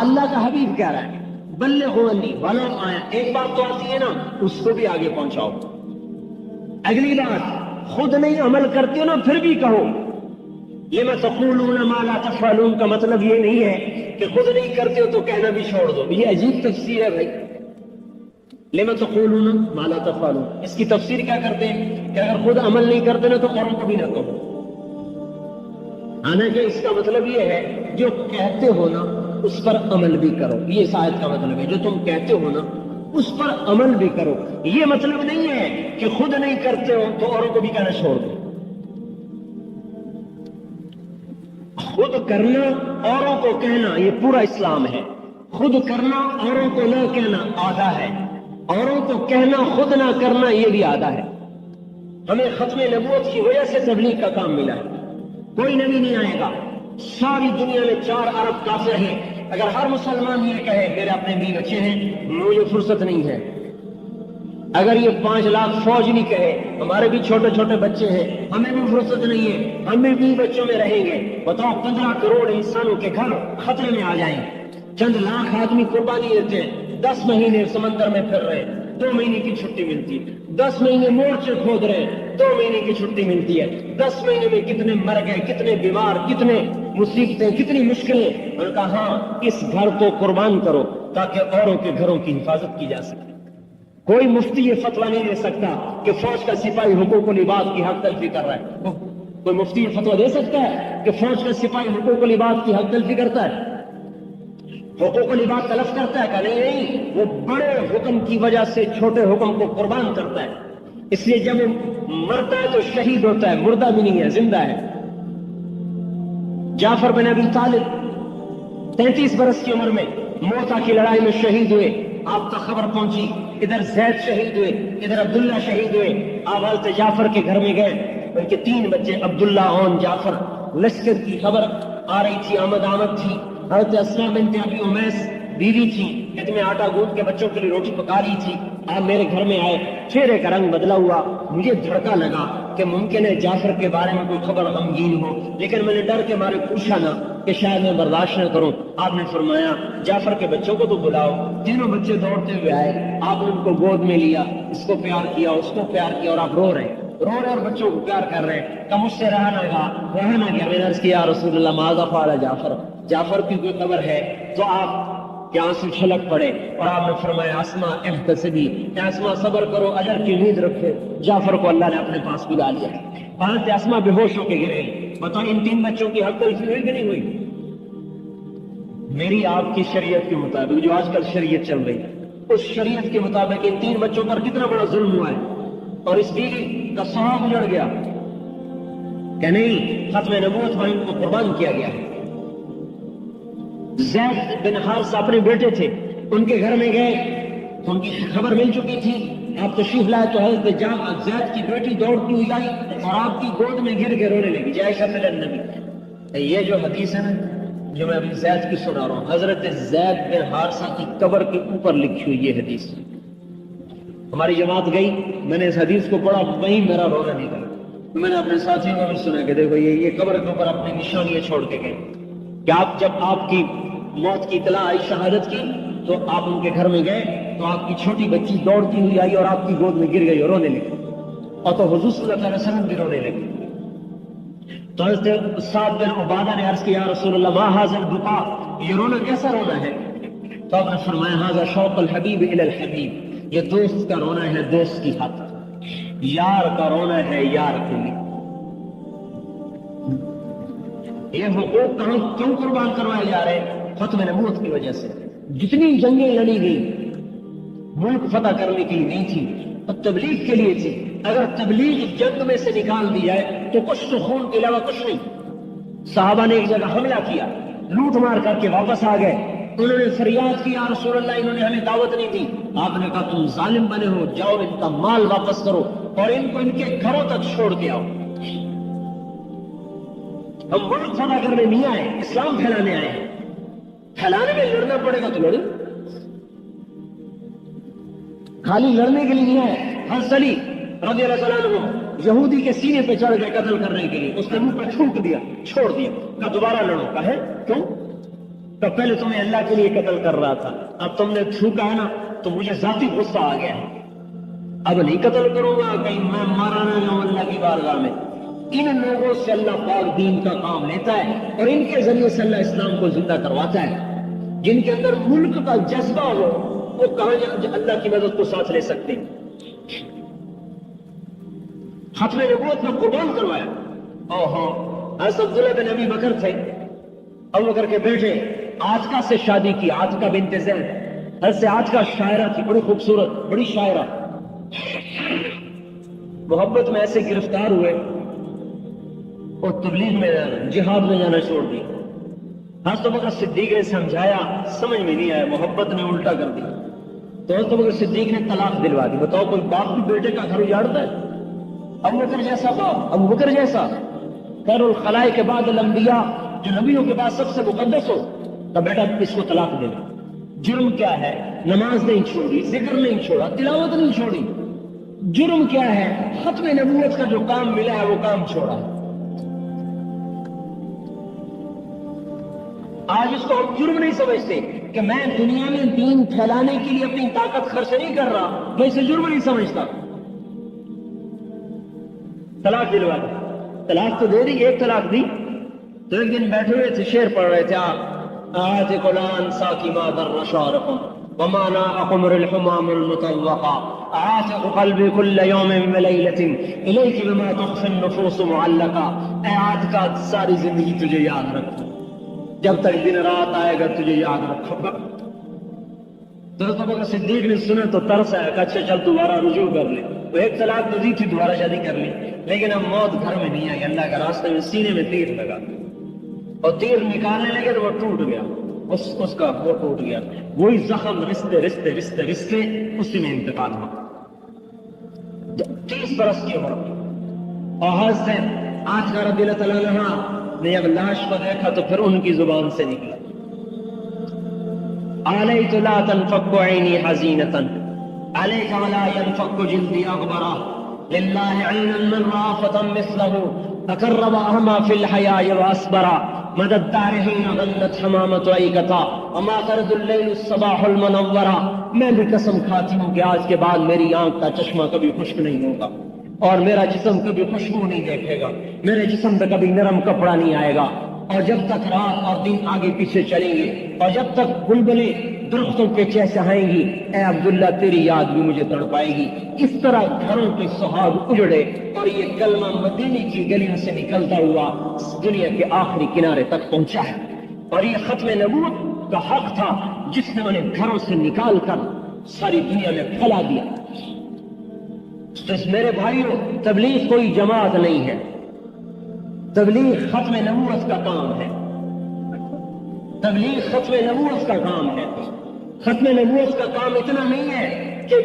اللہ کا حبیب کہہ رہا ہے بلغوا انی ولو آیا، ایک بات تو آتی ہے نا اس کو بھی آگے پہنچاؤ۔ اگلی بات خود نہیں عمل کرتے ہو نا پھر بھی کہو، لما تقولون ما لا تفعلون کا مطلب یہ نہیں ہے کہ خود نہیں کرتے ہو تو کہنا بھی چھوڑ دو، یہ عجیب تفسیر ہے بھائی۔ لما تقولون ما لا تفعلون، اس کی تفسیر کیا کرتے ہیں کہ اگر خود عمل نہیں کرتے نا تو اوروں کو بھی نہ کہو۔ حالانکہ اس کا مطلب یہ ہے جو کہتے ہو نا اس پر عمل بھی کرو، یہ اس آیت کا مطلب ہے، جو تم کہتے ہو نا اس پر عمل بھی کرو۔ یہ مطلب نہیں ہے کہ خود نہیں کرتے ہو تو اوروں کو بھی کہنا چھوڑ دو۔ خود کرنا اوروں کو کہنا یہ پورا اسلام ہے، خود کرنا اوروں کو نہ کہنا آدھا ہے، اوروں کو کہنا خود نہ کرنا یہ بھی آدھا ہے۔ ہمیں ختم نبوت کی وجہ سے تبلیغ کا کام ملا ہے، کوئی نبی نہیں آئے گا، ساری دنیا میں 4 ارب کافر ہیں، اگر ہر مسلمان یہ کہے میرے اپنے بیوی بچے ہیں مجھے فرصت نہیں ہے، اگر یہ 5 لاکھ فوج نہیں کہے ہمارے بھی چھوٹے چھوٹے بچے ہیں، ہمیں بھی فرصت نہیں ہے، ہم بھی بچوں میں رہیں گے، بتاؤ 15 کروڑ انسانوں کے گھر خطرے میں آ جائیں گے، چند لاکھ آدمی قربانی دیتے ہیں، 10 مہینے سمندر میں پھر رہے ہیں، 2 مہینے کی چھٹی ملتی ہے، 10 مہینے مورچے کھود رہے ہیں، 2 مہینے کی چھٹی ملتی ہے، 10 مہینے میں کتنے مر گئے، کتنے بیمار، کتنے مصیبتیں، کتنی مشکلیں۔ انہوں نے کہا ہاں اس گھر کو قربان کرو تاکہ اوروں کے گھروں کی حفاظت کی جا سکے۔ کوئی مفتی یہ فتویٰ نہیں دے سکتا کہ فوج کا سپاہی حقوق العباد کی حق تلفی کر رہا ہے۔ کوئی مفتی یہ فتویٰ دے سکتا ہے کہ فوج کا سپاہی حقوق العباد کی حق تلفی کرتا ہے، حقوق العباد تلف کرتا ہے؟ کہ نہیں، وہ بڑے حکم کی وجہ سے چھوٹے حکم کو قربان کرتا ہے۔ اس لیے جب وہ مرتا ہے تو شہید ہوتا ہے، مردہ بھی نہیں ہے، زندہ ہے۔ جعفر بن ابی طالب 33 برس کی عمر میں موتا کی لڑائی میں شہید ہوئے۔ آپ تک خبر پہنچی، ادھر زید شہید ہوئے، ادھر عبداللہ شہید ہوئے۔ آپ حضرت جعفر کے گھر میں گئے، ان کے 3 بچے عبداللہ اور جعفر۔ لشکر کی خبر آ رہی تھی، آمد تھی۔ حضرت اسماء بنت ابی امیس بیوی تھی، کھیت میں آٹا گوندھ کے بچوں کے لیے روٹی پکا رہی تھی۔ آپ میرے گھر میں آئے، چہرے کا رنگ بدلا ہوا، مجھے دھڑکا لگا کہ ممکن ہے جعفر کے بارے میں کوئی خبر غمگین ہو، لیکن میں نے ڈر کے مارے پوچھا نہ کہ شاید میں برداشت نہ کروں۔ آپ نے فرمایا جعفر کے بچوں کو تو بلاؤ۔ تینوں بچے دوڑتے ہوئے آئے، آپ نے ان کو گود میں لیا، اس کو پیار کیا، اس کو پیار کیا، اور آپ رو رہے اور بچوں کو پیار کر رہے ہیں کہ مجھ سے رہا نہ گیا۔ میں نے عرض کیا یا رسول اللہ ماذا فعل جعفر کی کوئی خبر ہے؟ تو آپ کے آنسو چھلک پڑے اور آپ نے فرمایا اسماء احتسبی، اسماء صبر کرو، اجر کی امید رکھے۔ جعفر کو اللہ نے اپنے پاس بلا لیا۔ حضرت اسماء بے ہوش ہو کے گرے۔ بتاؤ ان 3 بچوں کی حق تلفی ہوئی کہ نہیں ہوئی؟ میری آپ کی شریعت کے مطابق، جو آج کل شریعت چل رہی ہے، اس شریعت کے مطابق ان 3 بچوں پر کتنا بڑا ظلم ہوا ہے، اور اس بیوی کا سہاگ اجڑ گیا کہ نہیں، ختم نبوت میں ان کو قربان کیا گیا ہے۔ زید بن حارثہ اپنے بیٹے تھے، ان کے گھر میں گئے تو ان کی خبر مل چکی تھی۔ آپ تشریف لائے تو حضرت زید کی بیٹی دوڑتی ہوئی آئی اور آپ کی گود میں گر کے رونے لگی، جائشہ من النبی۔ یہ جو حدیث ہے نا، جو میں ابھی زید کی سنا رہا ہوں، حضرت زید بن حارثہ کی قبر کے اوپر لکھی ہوئی یہ حدیث۔ ہماری جماعت گئی، میں نے اس حدیث کو پڑھا، وہیں میرا رونا نکلا۔ میں نے اپنے ساتھیوں کو بھی سنا کہ دیکھو یہ قبر کے اوپر اپنی نشانیاں چھوڑ کے گئے کہ آپ جب آپ کی موت کی اطلاع آئی، شہادت کی، تو آپ ان کے گھر میں گئے تو آپ کی چھوٹی بچی دوڑتی ہوئی آئی اور آپ کی گود میں گر گئی اور رونے لگی، اور تو حضور صلی اللہ علیہ وسلم بھی رونے لگے۔ تو حضرت سعد بن عبادہ نے عرض کیا یا رسول اللہ ما ھذا البکا، یہ رونا کیسا رونا ہے؟ تو آپ نے فرمایا ھذا شوق الحبیب الی الحبیب، یہ دوست کا رونا ہے دوست کی خاطر، یار کا رونا ہے یار کے لیے۔ یہ حقوق کیوں قربان کروائے جا رہے ہیں؟ ختم نبوت کی وجہ سے۔ جتنی جنگیں لڑی گئی ملک فتح کرنے کے لیے نہیں تھی، اور تبلیغ کے لیے تھی۔ اگر تبلیغ جنگ میں سے نکال دی جائے تو کچھ تو خون کے علاوہ کچھ نہیں۔ صحابہ نے ایک جگہ حملہ کیا، لوٹ مار کر کے واپس آ گئے، انہوں نے فریاد کی یا رسول اللہ انہوں نے ہمیں دعوت نہیں دی۔ آپ نے کہا تم ظالم بنے ہو، جاؤ ان کا مال واپس کرو اور ان کو ان کے گھروں تک چھوڑ کے آؤ۔ ہم ملک فتح کرنے نہیں آئے، اسلام پھیلانے آئے ہیں۔ پھیلانے میں لڑنا پڑے گا تو لڑیں، خالی لڑنے کے لیے نہیں آئے۔ حضرت علی رضی اللہ تعالیٰ عنہ یہودی کے سینے پہ چڑھ گئے قتل کرنے کے لیے، اس نے منہ پہ تھوک دیا، چھوڑ دیا، کہا دوبارہ لڑو۔ کہا ہے کیوں؟ تو پہلے تمہیں اللہ کے لیے قتل کر رہا تھا، اب تم نے تھوکا ہے نا تو مجھے ذاتی غصہ آ گیا ہے، اب نہیں قتل کروں گا، کہیں میں مارا نہ جاؤں اللہ کی بارگاہ میں۔ ان لوگوں سے اللہ پاک دین کا کام لیتا ہے اور ان کے ذریعے سے اللہ اسلام کو زندہ کرواتا ہے۔ جن کے اندر ملک کا جذبہ ہو وہ کہاں اللہ کی مدد کو ساتھ لے سکتے ہیں۔ ختم نبوت میں قربان کروایا۔ حضرت عبداللہ بن ابی بکر تھے، ابو بکر کے بیٹے، عاتقہ سے شادی کی، عاتقہ بنت زید۔ حضرت عاتقہ شاعرہ تھی، بڑی خوبصورت، بڑی شاعرہ۔ محبت میں ایسے گرفتار ہوئے اور تبلیغ میں جہاد میں جانا چھوڑ دیا۔ حضرت ابوبکر صدیق نے سمجھایا، سمجھ میں نہیں آیا، محبت نے الٹا کر دیا، تو حضرت ابوبکر صدیق نے طلاق دلوا دی۔ بتاؤ کوئی باپ بھی بیٹے کا گھر اجاڑتا ہے؟ ابوبکر جیسا باپ، ابوبکر جیسا خیر الخلائق کے بعد الانبیاء، جو نبیوں کے بعد سب سے مقدس ہو، تو بیٹا اس کو طلاق دے دو۔ جرم کیا ہے؟ نماز نہیں چھوڑی، ذکر نہیں چھوڑا، تلاوت نہیں چھوڑی، جرم کیا ہے؟ ختم نبوت کا جو کام ملا ہے وہ کام چھوڑا. آج اس کو ہم جرم نہیں سمجھتے کہ میں دنیا میں دین پھیلانے کے لیے اپنی طاقت خرچ نہیں کر رہا، میں اسے جرم نہیں سمجھتا. طلاق دلوا دی، طلاق تو دے دی، ایک طلاق دی تو ایک دن بیٹھے ہوئے تھے، شعر پڑھ رہے تھے آپ، آیات قرآن ساکی ما در شارقم وما ناقم الحمام المطوقا عاشق قلبی کل یوم ولیلت الیک بما تخفی النفوس معلقا. اے عاتقہ ساری زندگی تجھے یاد رکھو، جب تک دن رات آئے گا تجھے یاد رکھو گا. تو ابو بکر صدیق نے سنا تو ترس آیا کہ اچھا چل دوبارہ رجوع کر لے. تو ایک طلاق تو دی تھی، دوبارہ شادی کر لی، لیکن اب موت گھر میں نہیں آئی. اللہ کا راستے میں سینے میں تیر لگا اور تیر نکالنے لگے تو وہ ٹوٹ گیا، اس کا وہ ٹوٹ گیا. وہی زخم رشتے رشتے رشتے رشتے اسی میں انتقال ہوا. 30 برس کی عمر اور حضرت عائشہ رضی اللہ تعالیٰ عنہا نے جب لاش کو دیکھا تو پھر ان کی زبان سے نکلا علیت لا تنفق عینی حزینتا علیک ولا ينفق جلدی اغبرا للہ عینا من رافتا مثلہ تقرب اہما فی الحیاء واصبرا مدى الدار حين غلت حمامة عيقتا وما قرد الليل الصباح المنورا. میں بھی قسم کھاتی ہوں کہ آج کے بعد میری آنکھ کا چشمہ کبھی خشک نہیں ہوگا اور میرا جسم کبھی خوشبو نہیں دیکھے گا، میرے جسم پہ کبھی نرم کپڑا نہیں آئے گا. اور جب تک رات اور دن آگے پیچھے چلیں گے اور جب تک بلبلیں درختوں پہ چہچہائیں گی، اے عبداللہ تیری یاد بھی مجھے تڑپائے گی. اس طرح گھروں کے سہاگ اجڑے اور یہ کلمہ مدینے کی گلیوں سے نکلتا ہوا دنیا کے آخری کنارے تک پہنچا ہے. اور یہ ختم نبوت کا حق تھا جس نے انہیں گھروں سے نکال کر ساری دنیا میں پھیلا دیا. تو میرے بھائیوں، تبلیغ کوئی جماعت نہیں ہے، تبلیغ ختم نبوت کا کام ہے. تبلیغ ختم نبوت کا کام ہے. ختم نبوت کا کام اتنا نہیں ہے کہ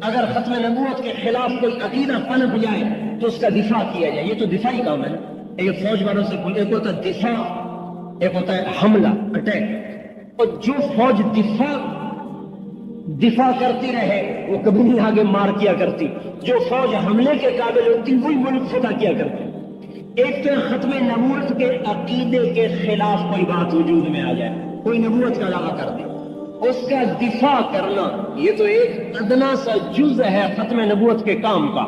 اگر ختم نبوت کے خلاف کوئی عقیدہ پنپ جائے تو اس کا دفاع کیا جائے. یہ تو دفاعی کام ہے نا. ایک فوج والوں سے ایک ہوتا ہے دفاع، ایک ہوتا ہے حملہ، اٹیک. اور جو فوج دفاع کرتی رہے وہ کبھی نہیں آگے مار کیا کرتی. جو فوج حملے کے قابل ہوتی وہی ملک فتح کیا کرتی. ایک تو ختم نبوت کے عقیدے کے خلاف کوئی بات وجود میں آ جائے، کوئی نبوت کا دعویٰ کر دے، اس کا دفاع کرنا یہ تو ایک ادنا سا جز ہے ختم نبوت کے کام کا.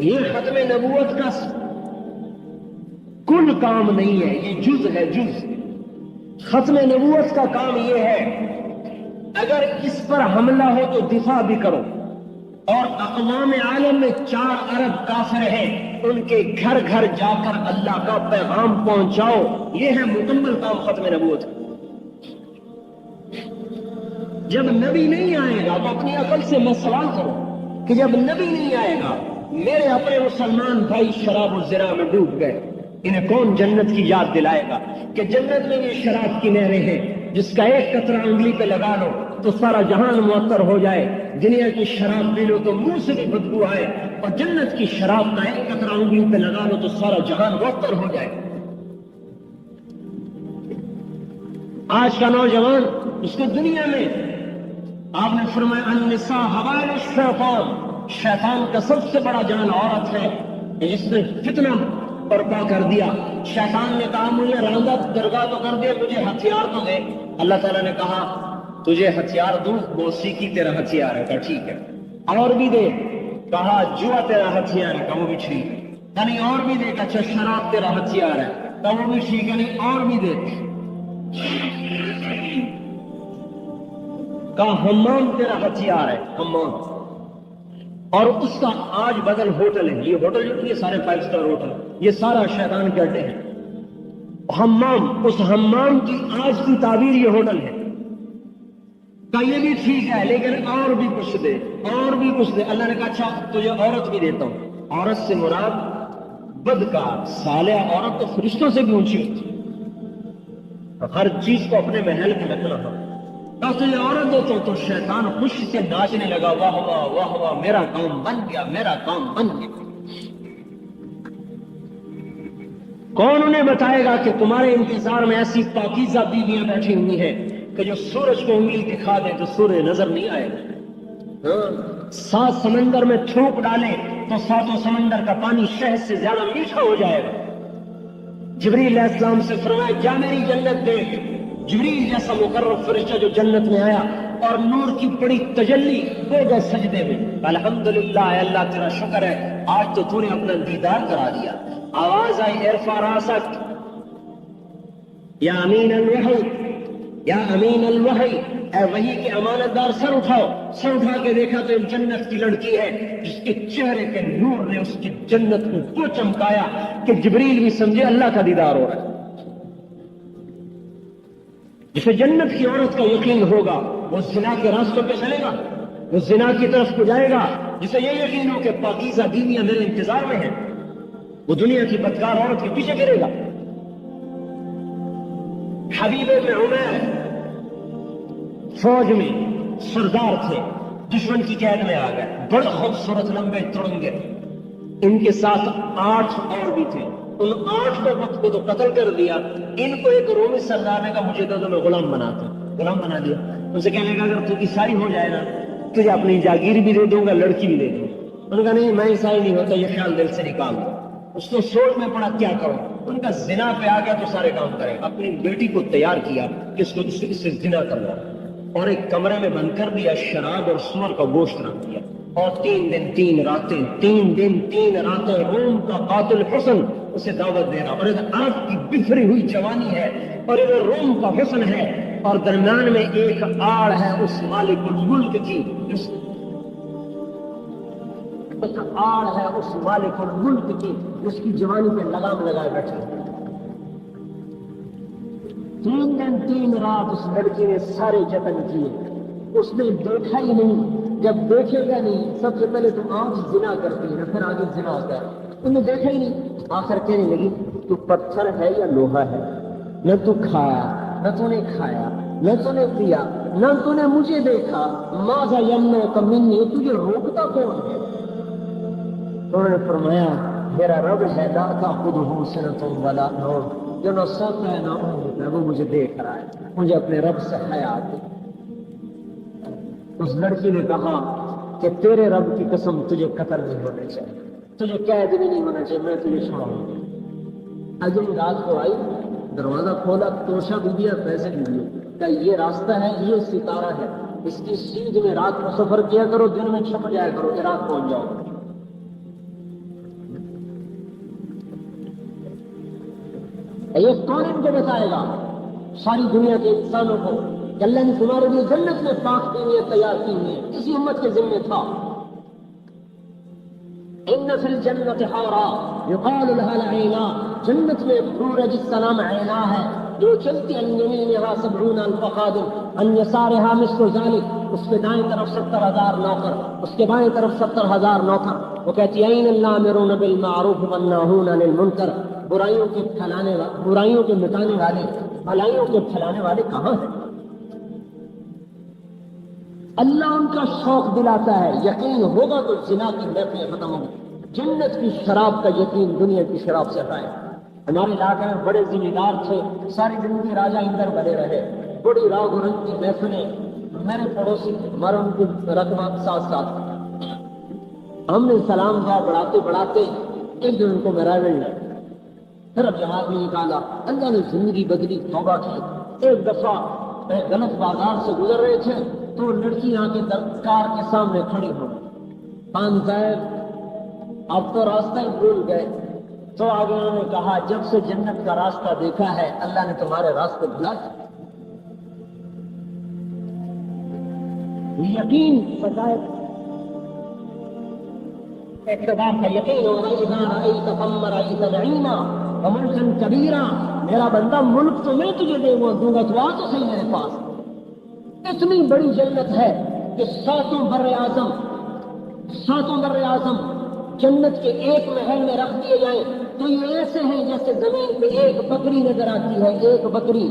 یہ ختم نبوت کا کل کام نہیں ہے، یہ جز ہے، جز. ختم نبوت کا کام یہ ہے اگر اس پر حملہ ہو تو دفاع بھی کرو، اور اقوام عالم میں 4 ارب کافر ہیں، ان کے گھر گھر جا کر اللہ کا پیغام پہنچاؤ. یہ ہے مکمل کام ختم نبوت. جب نبی نہیں آئے گا تو اپنی عقل سے میں سوال کروں کہ جب نبی نہیں آئے گا، میرے اپنے مسلمان بھائی شراب و زنا میں ڈوب گئے، انہیں کون جنت کی یاد دلائے گا کہ جنت میں یہ شراب کی نہریں ہیں جس کا ایک قطرہ انگلی پہ لگا لو تو سارا جہان معطر ہو جائے. دنیا کی شراب پی لو تو منہ سے بھی بدبو آئے، اور جنت کی شراب کا ایک قطرہ انگلی پہ لگا لو تو سارا جہان معطر ہو جائے. آج کا نوجوان اس کو دنیا میں آپ نے فرمایا النساء حوائل الشیطان، شیطان کا سب سے بڑا جان عورت ہے جس نے فتنہ برپا کر دیا. شیطان نے کہا مجھے راندہ درگاہ تو کر دیا، مجھے ہتھیار تو دے. اللہ تعالیٰ نے کہا تجھے ہتھیار دوں، موسیقی تیرا ہتھیار ہے. کہا ٹھیک ہے. اور بھی دے. کہا جوا تیرا ہتھیار ہے. کہا وہ بھی ٹھیک ہے. کہا نہیں اور بھی دے. کہا اچھا شراب تیرا ہتھیار ہے. کہا وہ بھی ٹھیک ہے. نہیں اور بھی دے. کہا حمام تیرا ہتھیار ہے. حمام. اور اس کا آج بدل ہوٹل ہے. یہ ہوٹل جو یہ سارے 5 اسٹار ہوٹل، یہ سارا شیطان کے اڈے ہیں. حمام، اس حمام کی آج کی تعبیر یہ ہوٹل ہے. کہ یہ بھی ٹھیک ہے لیکن اور بھی کچھ دے، اور بھی کچھ دے. اللہ نے کہا اچھا تجھے عورت بھی دیتا ہوں. عورت سے مراد بدکار صالح عورت تو فرشتوں سے بھی اونچی ہوتی ہے. ہر چیز کو اپنے محل میں رکھنا تھا. کہا تجھے عورت دیتا ہوں. تو شیطان خوشی سے ناچنے لگا، واہ واہ واہ واہ، میرا کام بن گیا، میرا کام بن گیا. کون انہیں بتائے گا کہ تمہارے انتظار میں ایسی پاکیزہ بیویاں بیٹھی ہوئی ہیں کہ جو سورج کو انگلی دکھا دے تو سورج نظر نہیں آئے گا. 7 سمندر میں تھوک ڈالے تو 7 سمندر کا پانی شہد سے زیادہ میٹھا ہو جائے گا۔ جبریل علیہ السلام سے فرمایا جا میری جنت دیکھ۔ جبریل جیسا مقرب فرشتہ جو جنت میں آیا اور نور کی بڑی تجلی ہو گئے سجدے میں، الحمدللہ اے اللہ تیرا شکر ہے آج تو نے اپنا دیدار کرا دیا۔ آواز آئی ارفع راسک یا امین الوحی، یا امین الوحی، اے وحی کے امانت دار سر اٹھاؤ۔ سر اٹھا کے دیکھا تو ایک جنت کی لڑکی ہے جس کے چہرے کے نور نے اس کی جنت کو چمکایا کہ جبریل بھی سمجھے اللہ کا دیدار ہو رہا ہے۔ جسے جنت کی عورت کا یقین ہوگا وہ زنا کے راستوں پہ چلے گا، وہ زنا کی طرف کو جائے گا۔ جسے یہ یقین ہو کہ پاکیزہ بیویاں میرے انتظار میں ہیں، وہ دنیا کی بدکار عورت کے پیچھے گرے گا۔ حبیب بن عمیر فوج میں سردار تھے، دشمن کی قید میں آ گئے، بڑے خوبصورت لمبے ترنگے، ان کے ساتھ 8 اور بھی تھے۔ ان 8 کو تو قتل کر دیا، ان کو ایک رومی سردار نے کہا مجھے تو میں غلام بنا دیا۔ ان سے کہنے کا اگر تو عیسائی ہو جائے نا تجھے اپنی جاگیر بھی دے دوں گا، لڑکی بھی دے دوں گا۔ انہوں نے کہا نہیں میں عیسائی نہیں ہوتا، یہ خیال دل سے نکال دو۔ اس کو سوچ میں پڑا کیا کروں، ان کا زنا پہ آ گیا تو سارے کام کرے۔ اپنی بیٹی کو تیار کیا کہ اس کو اس سے زنا کرنا، اور ایک کمرے میں بند کر دیا، شراب اور سور کا گوشت رکھ دیا، اور 3 دن 3 راتیں روم کا قاتل حسن اسے دعوت دے رہا، اور ادھر عرب کی بکھری ہوئی جوانی ہے اور ادھر روم کا حسن ہے، اور درمیان میں ایک آڑ ہے اس مالک الملک کی، ایک آڑ ہے اس مالک الملک کی جس کی جوانی پہ لگام لگائے بیٹھے۔ 3 دن 3 رات اس لڑکی نے سارے جتن کیے، اس نے دیکھا ہی نہیں۔ جب دیکھے گا نہیں، سب سے پہلے تم آج زنا کرتی ہے پھر آگے زنا ہوتا ہے، انہوں نے دیکھا ہی نہیں۔ آخر کہنے لگی تو پتھر ہے یا لوہا ہے؟ نہ تو کھایا، نہ تو نے کھایا، نہ تو نے پیا، نہ تو نے مجھے دیکھا، ماذا یمنعک منی، تجھے روکتا کون ہے؟ انہوں نے فرمایا میرا رب ہے لا تأخذہ سنۃ ولا نوم، جو نہ سوتا ہے نہ اونگتا ہے، وہ مجھے دیکھ رہا ہے، مجھے اپنے رب سے حیا آتی۔ اس لڑکی نے کہا کہ تیرے رب کی قسم تجھے قتل نہیں ہونا چاہیے، تجھے قید بھی نہیں ہونا چاہیے، میں تجھے چھوڑاؤں گا۔ اگلی رات کو آئی، دروازہ کھولا، توشہ بھی دیا، پیسے بھی دیے، کہا یہ راستہ ہے، یہ ستارہ ہے، اس کی سیدھ میں رات کو سفر کیا کرو، دن میں چھپ جایا کرو، عراق پہنچ جاؤ۔ یہ کون ان کو بتائے گا؟ ساری دنیا کے انسانوں کو کہ اللہ نے تمہارے لیے جنت میں پاک دنیا تیار کی ہوئی ہے، اسی امت کے ذمہ تھا۔ ان فی الجنت حورا یقال لها العینا، جنت میں ایک حور ہے جس کا نام عینا ہے، جو چلتی عن یمینها 70 الف خادم عن یسارها مثل ذلك، اس کے دائیں طرف 70,000 نوکر، اس کے بائیں طرف 70,000 نوکر۔ وہ کہتی ہے این الامرون بالمعروف والناہون عن المنکر، برائیوں کے پھیلانے والے، برائیوں کے مٹانے والے، بھلائیوں کے پھیلانے والے کہاں ہیں؟ اللہ ان کا شوق دلاتا ہے، یقین ہوگا تو زنا کی محفلیں ختم ہوں گی۔ جنت کی شراب کا یقین دنیا کی شراب سے ہٹائے۔ ہمارے علاقے میں بڑے ذمہ دار تھے، ساری زندگی راجہ اندر بنے رہے، بڑی راگ و رنگ کی محفلیں، میرے پڑوسی ہمارے ان کی رقم ساتھ ہم نے سلام دعا بڑھاتے ایک دن ان کو میراویل لیا، پھر اب جماعت میں نکالا، اللہ نے زندگی بدلی، توبہ کی۔ ایک دفعہ غلط بازار سے گزر رہے تھے تو لڑکی آ کے کار کے سامنے کھڑی ہو، خان صاحب اب تو راستہ ہی بھول گئے۔ تو آگے انہوں نے کہا جب سے جنت کا راستہ دیکھا ہے اللہ نے تمہارے راستے بھلا دیا۔ یقین بتائے اقتدار کا یقین ہوگا، اذا رأیت ثم رأیت نعیما وملکا کبیرا، میرا بندہ ملک تو میں تجھے دوں گا، تو آ تو صحیح میرے پاس۔ اتنی بڑی جنت ہے کہ 7 بر اعظم جنت کے ایک محل میں رکھ دیے جائیں تو یہ ایسے ہیں جیسے زمین پہ ایک بکری نظر آتی ہے، ایک بکری۔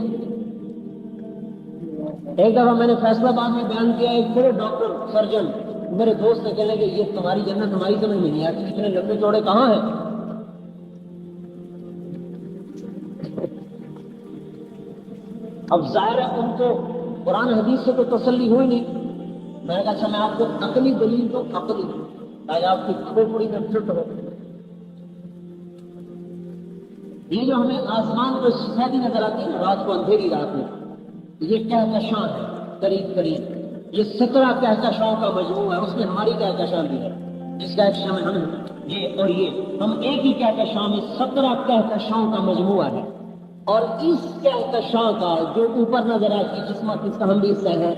ایک دفعہ میں نے فیصلہ آباد میں بیان کیا، ایک بڑے ڈاکٹر سرجن میرے دوست نے کہنے کہ یہ تمہاری جنت ہماری سمجھ میں نہیں آتی، اتنے لمبے چوڑے کہاں ہیں؟ اب ظاہر ہے ان کو قرآن حدیث سے تو تسلی ہوئی نہیں، میں نے کہا اچھا میں آپ کو عقلی دلیل دوں، عقلی تاکہ آپ کی کھوپڑی میں فٹ ہو. یہ جو ہمیں آسمان کو سفیدی نظر آتی ہے نا رات کو اندھیری رات میں، یہ کہکشاں ہے قریب قریب، یہ 17 کہکشاؤں کا مجموعہ ہے. اس میں ہماری کہکشاں بھی ہے، جس کہکشاں میں ہم یہ اور یہ ہم ایک ہی کہکشاں میں 17 کہکشاؤں کا مجموعہ ہے. اور اس کہکشاں کا جو اوپر نظر آتی جسمت اس کا ہم بھی حصہ ہے،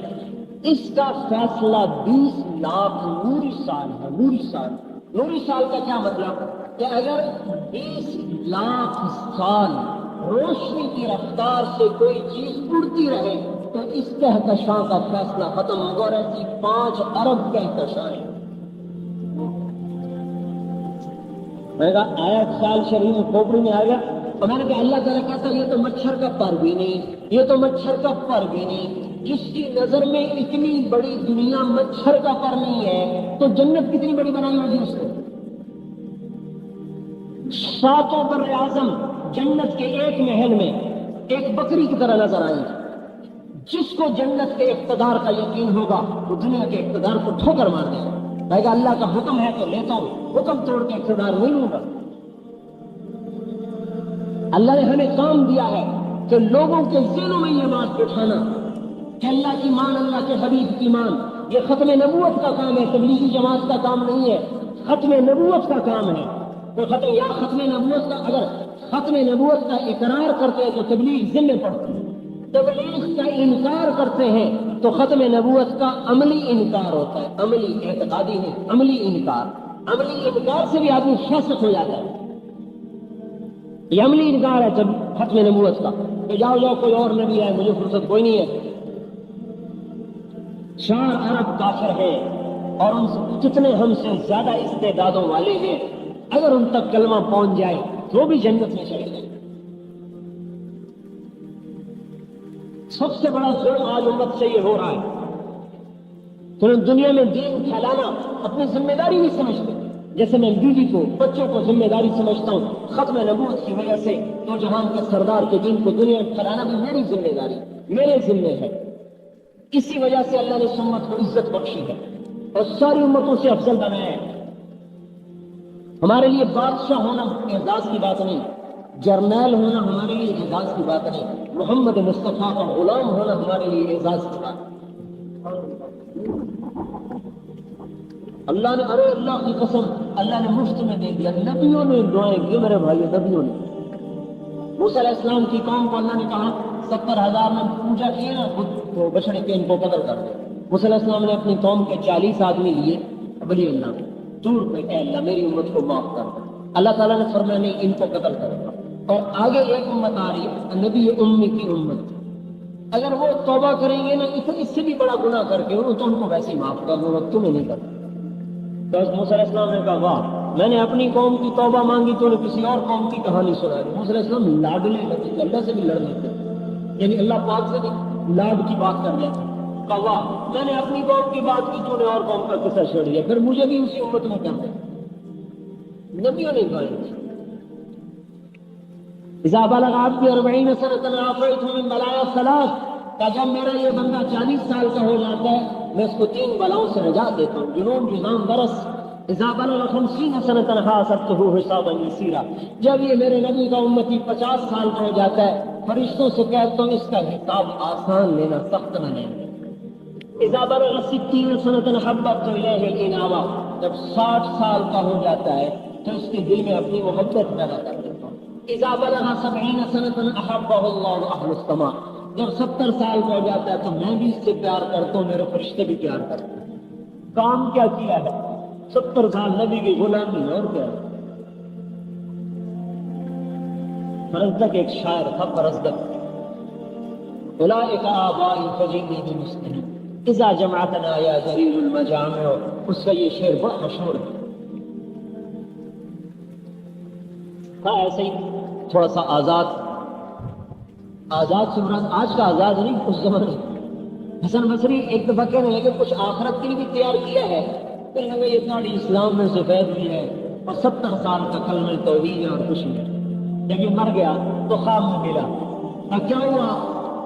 اس کا فیصلہ 20 لاکھ نوری سال ہے. نوری سال، نوری سال کا کیا مطلب کہ اگر 20 لاکھ سال روشنی کی رفتار سے کوئی چیز اڑتی رہے تو اس کہکشاں کا فیصلہ ختم ہوگا. اور ایسی 5 ارب کہکشائیں. میں نے کہا آیا سال شریف میں کھوپڑی میں آ گیا. اور میں نے کہا اللہ تعالیٰ کہتا ہے یہ تو مچھر کا پر بھی نہیں، یہ تو مچھر کا پر بھی نہیں. جس کی نظر میں اتنی بڑی دنیا مچھر کا پر نہیں ہے تو جنت کتنی بڑی بنائی ہوگی اس کو. 7 بر اعظم جنت کے ایک محل میں ایک بکری کی طرح نظر آئیں گے. جس کو جنت کے اقتدار کا یقین ہوگا وہ دنیا کے اقتدار کو ٹھوکر مار دے گا. کہے گا اللہ کا حکم ہے تو لیتا ہوں، حکم توڑ کے اقتدار نہیں لوں گا. اللہ نے ہمیں کام دیا ہے کہ لوگوں کے ذہنوں میں یہ بات بٹھانا کہ اللہ کی مان، اللہ کے حبیب کی مان. یہ ختم نبوت کا کام ہے، تبلیغی جماعت کا کام نہیں ہے. ختم نبوت کا کام ہے. تو ختم نبوت کا اگر ختم نبوت کا اقرار کرتے ہیں تو تبلیغ ذمہ پڑتی ہے. تبلیغ کا انکار کرتے ہیں تو ختم نبوت کا عملی انکار ہوتا ہے. عملی، اعتقادی نہیں، عملی انکار. عملی انکار سے بھی آدمی فاسق ہو جاتا ہے. یہ عملی انکار ہے جب ختم نبوت کا کہ جاؤ کوئی اور نبی ہے، مجھے فرصت کوئی نہیں ہے. 4 ارب کافر ہیں اور ان سے کتنے ہم سے زیادہ استعدادوں والے ہیں. اگر ان تک کلمہ پہنچ جائے تو بھی جنت میں چلے جائیں. سب سے بڑا ظلم آج امت سے یہ ہو رہا ہے کہ دنیا میں دین پھیلانا اپنی ذمہ داری نہیں سمجھتے. جیسے میں بیوی کو، بچوں کو ذمہ داری سمجھتا ہوں، ختم نبوت کی وجہ سے دو جہان کے سردار کے دین کو دنیا میں پھیلانا بھی میری ذمہ داری، میرے ذمہ ہے. اسی وجہ سے اللہ نے اس امت کو عزت بخشی ہے اور ساری امتوں سے افضل بنایا ہے. ہمارے لیے بادشاہ ہونا اعزاز کی بات نہیں، جرنیل ہونا ہمارے لیے اعزاز کی بات نہیں، محمد مصطفیٰ کا غلام ہونا ہمارے لیے اعزاز کی بات ہے. اللہ نے، ارے اللہ کی قسم، اللہ نے مفت میں دے دیا. نبیوں نے دعائیں کی میرے بھائی، نبیوں نے. موسیٰ علیہ السلام کی قوم کو اللہ نے کہا 70,000 میں پوجا کیے نا خود تو بچڑے کے ان کو قتل کر دے. موسیٰ علیہ السلام نے اپنی قوم کے 40 آدمی لیے، بلی اللہ دور پہ، اے اللہ میری امت کو معاف کر. اللہ تعالیٰ نے فرمایا نہیں، ان کو قتل کرے گا. اور آگے ایک امت آ رہی ہے، نبی امی کی امت. اگر وہ توبہ کریں گے نا اس سے بھی بڑا گناہ کر کے تو ان کو ویسے ہی معاف کر دوں گا، تمہیں نہیں کرتا. تو موسیٰ علیہ السلام نے کہا واہ، میں نے اپنی قوم کی توبہ مانگی تو نے کسی اور قوم کی کہانی سنائی. موسیٰ علیہ السلام لاڈلے لگے، اللہ سے بھی لڑ لیتے، یعنی اللہ پاک سے بھی لاڈ کی بات کر لیتے. کہا واہ، میں نے اپنی قوم کی بات کی تو نے اور قوم کا قصہ چھیڑ دیا، پھر مجھے بھی اسی امت میں کر دیں. نبیوں نے کہا اذا بلغ عبدی 40 سنة عافیت من بلایا 3، کہ جب میرا یہ بندہ 40 سال کا ہو جاتا ہے میں اس کو 3 بلاؤں سے نجات دیتا ہوں. جنون، جذام، برس. اذا بلغ 50 سنة حاسبته حسابا یسیرا، جب یہ میرے نبی کا امتی 50 سال کا ہو جاتا ہے فرشتوں سے کہتا ہوں اس کا حساب آسان لینا، سخت نہ لینا. اذا بلغ 60 سنة حببت الیہ الانابہ، جب 60 سال کا ہو جاتا ہے تو اس کے دل میں اپنی محبت پیدا کر دیتا ہوں. اذا بلغ 70 سنة احبہ اللہ اہل السماء، جب 70 سال کا ہو جاتا ہے تو میں بھی اس سے پیار کرتا ہوں، میرے فرشتے بھی پیار کرتے ہیں. کام کیا کیا ہے؟ 70 سال نبی کی غلامی اور کیا ہے. فرزدق ایک شاعر تھا، فرزدق. اولئک آبائی فجئنی بمسلم اذا جمعتنا یا جریل المجامع، اس کا یہ شعر بہت مشہور ہے. تھا ایسے ہی تھوڑا سا آزاد سے مراد آج کا آزاد نہیں، اس زمانے. حسن بصری ایک دفعہ کہنے لگے کچھ آخرت کے لیے بھی تیار کیا ہے، کہنے لگے یہ ساری اسلام میں سفید بھی ہے اور 70 سال کا کلمہ توحید ہے اور کچھ نہیں. جب یہ مر گیا تو خواب میں ملا. کیا ہوا؟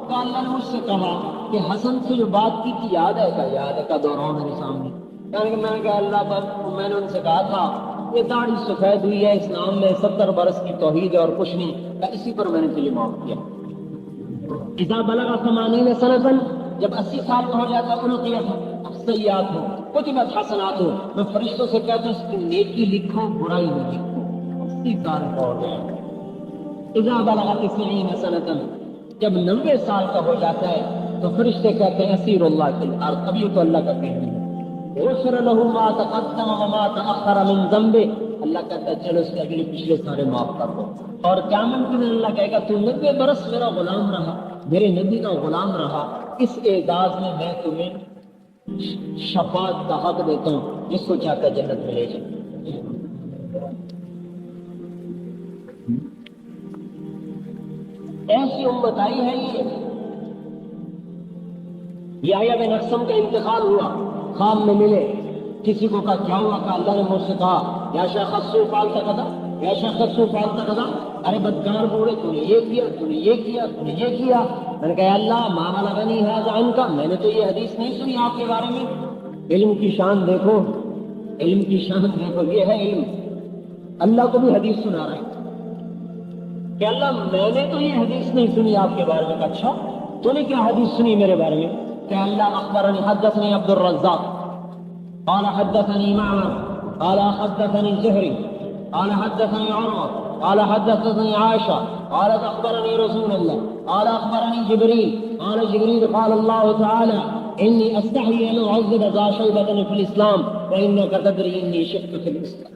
کہ اللہ نے مجھ سے کہا کہ حسن سے جو بات کی تھی یاد ہے کا دوہراؤ میرے سامنے. یعنی کہ میں نے کہا اللہ پر میں نے ان سے کہا تھا یہ داڑھی سفید ہوئی ہے اسلام میں 70 برس کی توحید ہے اور کچھ نہیں. اسی پر میں نے تجھے معاف کیا. اذا بلغ 80 سنة جب 80 سال کا ہو جاتا ہے القیت سیئات ہو کتبت حسنات ہو میں فرشتوں سے کہتا ہوں اس کی نیکی لکھو برائی نہ لکھو. 80 سال کا ہو گیا. اذا بلغ 90 سنة جب 90 سال کا ہو جاتا ہے تو فرشتے کہتے ہیں اسیر اللہ فی الارض. اب یہ تو اللہ کا کہنا ہے. غفر له ما تقدم وما تأخر من ذنبه. اللہ کہتا ہے چلو اس کے اگلے پچھلے سارے معاف کر دو. اور قیامت کے دن اللہ کہے گا تو 90 برس میرا غلام رہا میرے نبی کا غلام رہا. اس اعزاز میں تمہیں شفاعت کا حق دیتا ہوں جس کو چاہتا جنت میں لے جائے. ایسی امت آئی ہے یہ یحییٰ بن اقسم کا انتقال ہوا خواب میں ملے. کسی کو کہا کیا ہوا؟ کہا اللہ نے مجھ سے کہا یا شیخ خصو فعلت کذا یا شیخ خصو فعلت کذا. ارے بدکار بوڑھے تو نے یہ کیا تو نے یہ کیا تو نے یہ کیا. میں نے کہا اللہ ما بلغنی ھذا عنک میں نے تو یہ حدیث نہیں سنی آپ کے بارے میں. علم کی شان دیکھو علم کی شان دیکھو. یہ ہے علم. اللہ کو بھی حدیث سنا رہا ہے کہ اللہ میں نے تو یہ حدیث نہیں سنی آپ کے بارے میں. اچھا تو نے کیا حدیث سنی میرے بارے میں؟ کہ اللہ اخبرنی حدثنی عبد الرزاق قال حدثني معمر قال حدثني الزهري قال حدثني عروة قال حدثني عائشة قالت أخبرني رسول الله قال أخبرني جبريل قال جبريل قال الله تعالى إني أستحي أن أعذب ذا شيبة في الإسلام وإنك تدري إني شقت في الإسلام.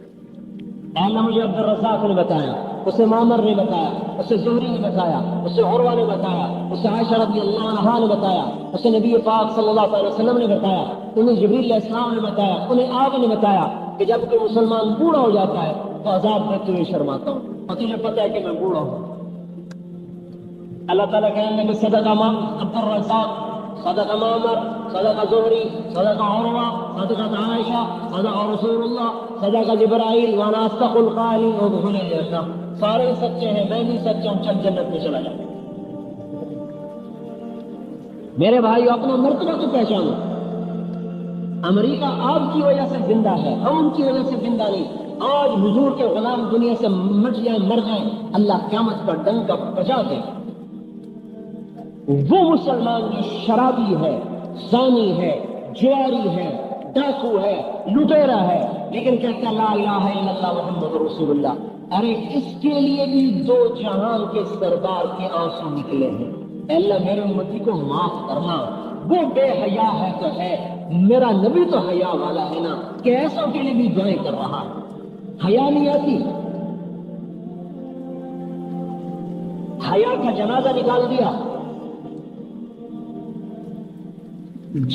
اللہ مجھے عبد الرزاق نے بتایا, اسے معمر نے بتایا, اسے زہری نے بتایا, اسے عروہ نے بتایا, اسے عائشہ رضی اللہ عنہا نے بتایا, اسے نبی پاک صلی اللہ علیہ وسلم نے بتایا, انہیں جبریل علیہ السلام نے بتایا, انہیں آپ نے بتایا کہ جب کوئی مسلمان بوڑھا ہو جاتا ہے تو عذاب دیتے ہوئے شرماتا ہوں. اور تجھے پتہ ہے کہ میں بوڑھا ہوں. اللہ تعالیٰ کہنے لگے صدق عبد الرزاق, صدق معمر, صدق زہری, صدق عروہ, صدق عائشہ, صدق رسول اللہ, صدق جبرائیل وانا اصدق القائلین ادخل الجنہ. سارے سچے ہیں, میں بھی سچا ہوں, چل جنت میں چلا جا. میرے بھائی اپنا مرتبہ کو پہچانو. امریکہ آپ کی وجہ سے زندہ ہے, ہم ان کی وجہ سے زندہ نہیں. آج حضور کے غلام دنیا سے مٹ جائیں مر جائیں, اللہ قیامت پر ڈنکا بجا دے. وہ مسلمان جو شرابی ہے, زانی ہے, جواری ہے, ڈاکو ہے, لٹیرا ہے, لیکن کہتا لا الہ الا اللہ محمد رسول اللہ. ارے اس کے لیے بھی دو جہان کے سردار کے آنسو نکلے ہیں. اللہ میرے امتی کو معاف کرنا. وہ بے حیا ہے تو ہے, میرا نبی تو حیا والا ہے نا, کہ ایسوں کے لیے بھی دعائیں کر رہا ہے. حیا نہیں آتی, حیا کا جنازہ نکال دیا.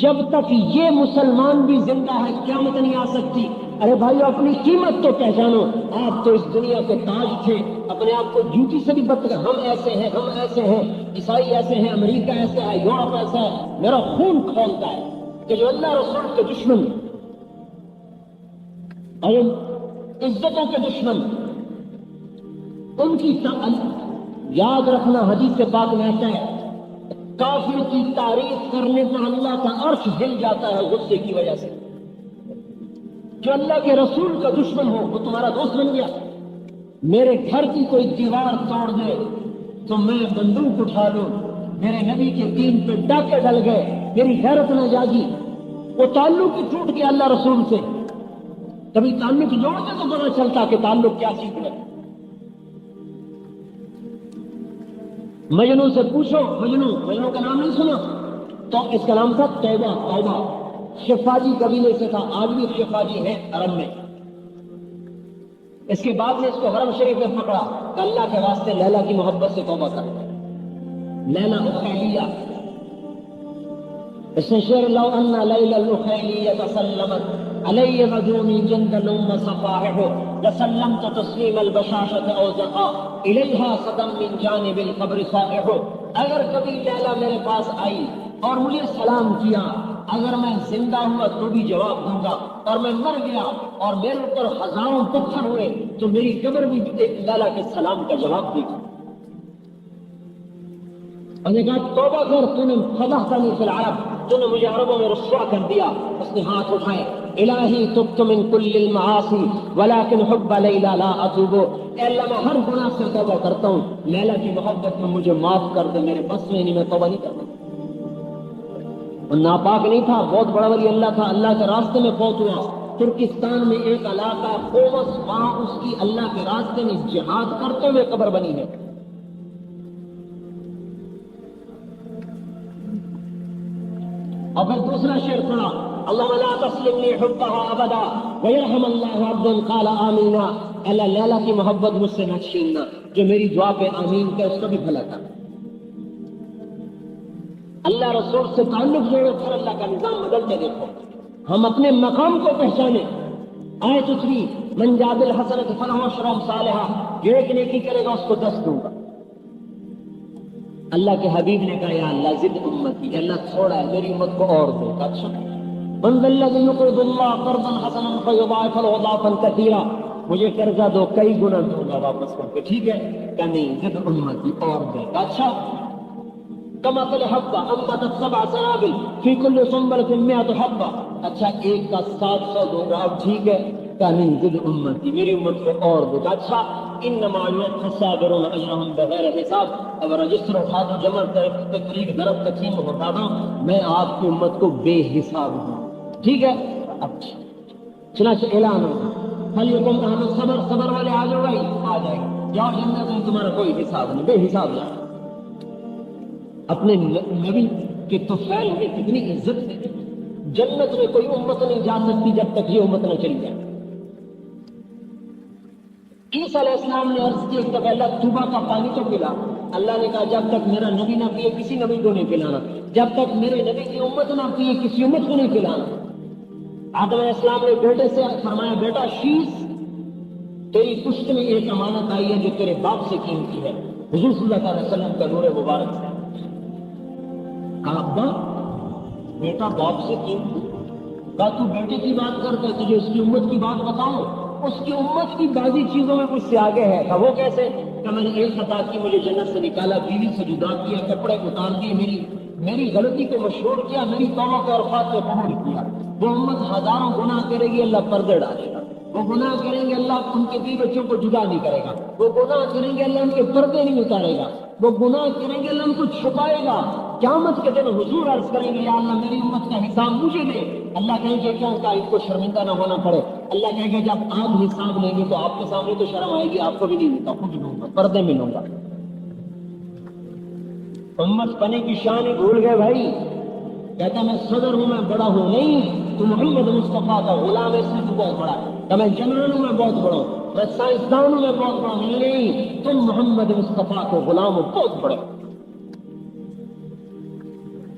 جب تک یہ مسلمان بھی زندہ ہے قیامت نہیں آ سکتی. ارے بھائی اپنی قیمت تو پہچانو. آپ تو اس دنیا کے تاج تھے, اپنے آپ کو جوتی سے بھی بت کر ہم ایسے ہیں, ہم ایسے ہیں, عیسائی ایسے ہیں, امریکہ ایسا ہے, یورپ ایسا ہے. میرا خون کھولتا ہے کہ جو اللہ رسول کے دشمن اور عزتوں کے دشمن, ان کی یاد رکھنا حدیث کے پاک میں آتا ہے کافر کی تعریف کرنے پر اللہ کا عرش ہل جاتا ہے غصے کی وجہ سے. جو اللہ کے رسول کا دشمن ہو وہ تمہارا دوست بن گیا. میرے گھر کی کوئی دیوار توڑ دے تو میں بندوق اٹھا لوں. میرے نبی کے دین پہ ڈاکے ڈل گئے, میری غیرت نہ جاگی. وہ تعلق ہی ٹوٹ گیا اللہ رسول سے. کبھی تعلق جوڑتے تو پتا چلتا کہ تعلق کیا چیز ہے. مجنو سے پوچھو, مجنو کا نام نہیں سنا تو اس کا نام تھا توبہ. توبہ شفاجی قبیلے سے تھا, آج بھی شفاجی ہے عرب میں. اس کے بعد نے اس کو حرم شریف میں پکڑا کہ اللہ کے واسطے لیلا کی محبت سے توبہ کر. لیلا اخیلیہ, اس نے شعر لو ان لیلا الاخیلیہ تسلمت علی غدومی جند الام صفاحہ لسلمت تسلیم البشاشة او زقا الیہا صدم من جانب القبر صائح. اگر کبھی لیلا میرے پاس آئی اور مجھے سلام کیا, اگر میں زندہ ہوا تو بھی جواب دوں گا, اور میں مر گیا اور میرے اوپر ہزاروں پتھر ہوئے تو میری قبر بھی ایک لیلا کے سلام کا جواب دے گی. اور نے کہا توبہ کر، تو نے فضحتنی فی العرب، تو نے مجھے عربوں میں رسوا کر دیا. اس نے ہاتھ اٹھائے، الہی تبت من کل المعاصی ولکن حب لیلا لا اتوب. اے اللہ میں ہر گناہ سے توبہ کرتا ہوں، لیلا کی محبت میں مجھے معاف کر دے، میرے بس میں نہیں، میں توبہ نہیں کرتا. وہ ناپاک نہیں تھا، بہت بڑا ولی اللہ تھا، اللہ کے راستے میں فوت ہوا. ترکستان میں ایک علاقہ قومس، وہاں اس کی اللہ کے راستے میں جہاد کرتے ہوئے قبر بنی ہے. اور پھر دوسرا شعر پڑھا، اللہم لا تسلمنی حبها ابدا ویرحم اللہ عبد قال آمین. اللہ لیلا کی محبت مجھ سے نہ چھیننا، جو میری دعا پہ آمین کہ اس کا بھی بھلا کر. اللہ رسول سے تعلق جوڑو، پھر اللہ کا نظام بدلتے دیکھو. ہم اپنے مقام کو پہچانے. آیت اتری من جاء بالحسنۃ فلہ عشر امثالھا، جو ایک نیکی کرے گا اس کو 10 دوں گا. اللہ کے حبیب نے کہا یا اللہ زد امتی، اللہ تھوڑا ہے میری امت کو اور دو. اچھا من ذا الذی یقرض اللہ قرضا حسنا فیضاعف له اضعافا کثیرا، مجھے قرضہ دو کئی گنا دوں گا واپس کر کے. ٹھیک ہے کہ نہیں، زد امتی اور دے. اچھا کمثل حبہ انبتت 7 سنابل فی کل سنبلۃ 100 حبہ، اچھا ایک کا 700 دوں گا. اب ٹھیک ہے کہ نہیں، زد امتی میری امت کو اور دے. اچھا انما یوفی الصابرون اجرهم بغیر حساب. اب رجسٹر اٹھا دو، جمع تقریب ضرب تقسیم اٹھا دو، میں آپ کی امت کو بے حساب ہوں. ٹھیک ہے. اب چنانچہ اعلان ہوگا فلیکم اہل الصبر، صبر والے آ جاؤ بھائی، آ جائے گا، جاؤ جنت میں، تمہارا کوئی حساب نہیں، بے حساب جاؤ. اپنے نبی کے طفیل میں کتنی عزت ہے. جنت میں کوئی امت نہیں جا سکتی جب تک یہ امت نہ چلی جائے. عیسیٰ علیہ السلام نے عرض کی ایک دفعہ اللہ طوبہ کا پانی تو پلا. اللہ نے کہا جب تک میرا نبی نہ پیے کسی نبی کو نہیں پلانا، جب تک میرے نبی کی امت نہ پیے کسی امت کو نہیں پلانا. آدم علیہ السلام نے بیٹے سے فرمایا بیٹا شیش تیری پشت میں ایک امانت آئی ہے جو تیرے باپ سے قیمتی ہے. حضور صلی اللہ علیہ وسلم کا نور مبارک سے کہا ابا بیٹا باپ سے قیمتی. کہا تو بیٹے کی بات کرتا ہے، تجھے اس کی امت کی بات بتاؤں. اس کی امت کی بعضی چیزوں میں کچھ سے آگے ہے. کہ وہ کیسے؟ کہ میں نے ایک خطا کی، مجھے جنت سے نکالا، بیوی سے جدا کیا، کپڑے اتار دیے، میری غلطی کو مشہور کیا، میری توبہ کے عرفات کو قبول کیا. وہ امت ہزاروں گناہ کرے گی، اللہ پردے ڈالے گا. وہ گناہ کریں گے، اللہ ان کے بیوی بچوں کو جدا نہیں کرے گا. وہ گناہ کریں گے، اللہ ان کے پردے نہیں اتارے گا. وہ گناہ کریں گے، اللہ ان کو چھپائے گا. قیامت کے دن حضور عرض کریں گے یا اللہ میری امت کا حساب مجھے دے. اللہ کہیں گے کیوں؟ کہ ان کو شرمندہ نہ ہونا پڑے. اللہ کہیں گے جب آپ حساب لیں گے تو آپ کے سامنے تو شرم آئے گی، آپ کو بھی نہیں دیتا، خود لوں گا، پردے میں لوں گا. امت پنے کی شان ہی بھول گئے بھائی. کہتا میں صدر ہوں، میں بڑا ہوں. نہیں، تو محمد مصطفیٰ کا غلام ہے، اس سے تو بہت بڑا ہے. کہ میں جنرل ہوں، میں بہت بڑا ہوں، میں سائنسدان ہوں، میں بہت بڑا ہوں. نہیں، تم محمد مصطفیٰ کو غلام ہو، بہت بڑے.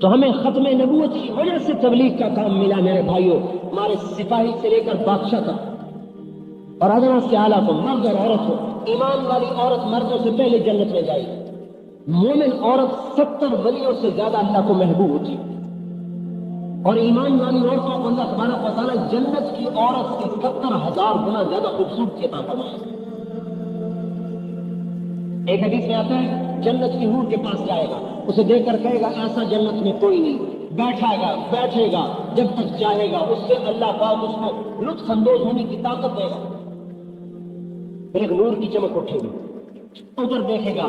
تو ہمیں ختم نبوت کی وجہ سے تبلیغ کا کام ملا میرے بھائیوں. ہمارے سپاہی سے لے کر بادشاہ تک اور ادنا سے اعلیٰ کو، مرد اور عورت ہو. ایمان والی عورت مردوں سے پہلے جنت میں جائے. مومن عورت 70 ولیوں سے زیادہ اللہ کو محبوب ہوتی ہے. اور ایمان والی عورتوں کو اللہ تبارک و تعالیٰ جنت کی عورت سے 70,000 گنا زیادہ خوبصورتی عطا فرمائے. ایک حدیث میں آتا ہے جنت کی حور کے پاس جائے گا، اسے دیکھ کر کہے گا ایسا جنت میں کوئی نہیں. بیٹھے گا جب تک چاہے گا، اس سے اللہ پاک اس کو لطف اندوز ہونے کی طاقت دے گا. پھر ایک نور کی چمک اٹھے گی، اوپر دیکھے گا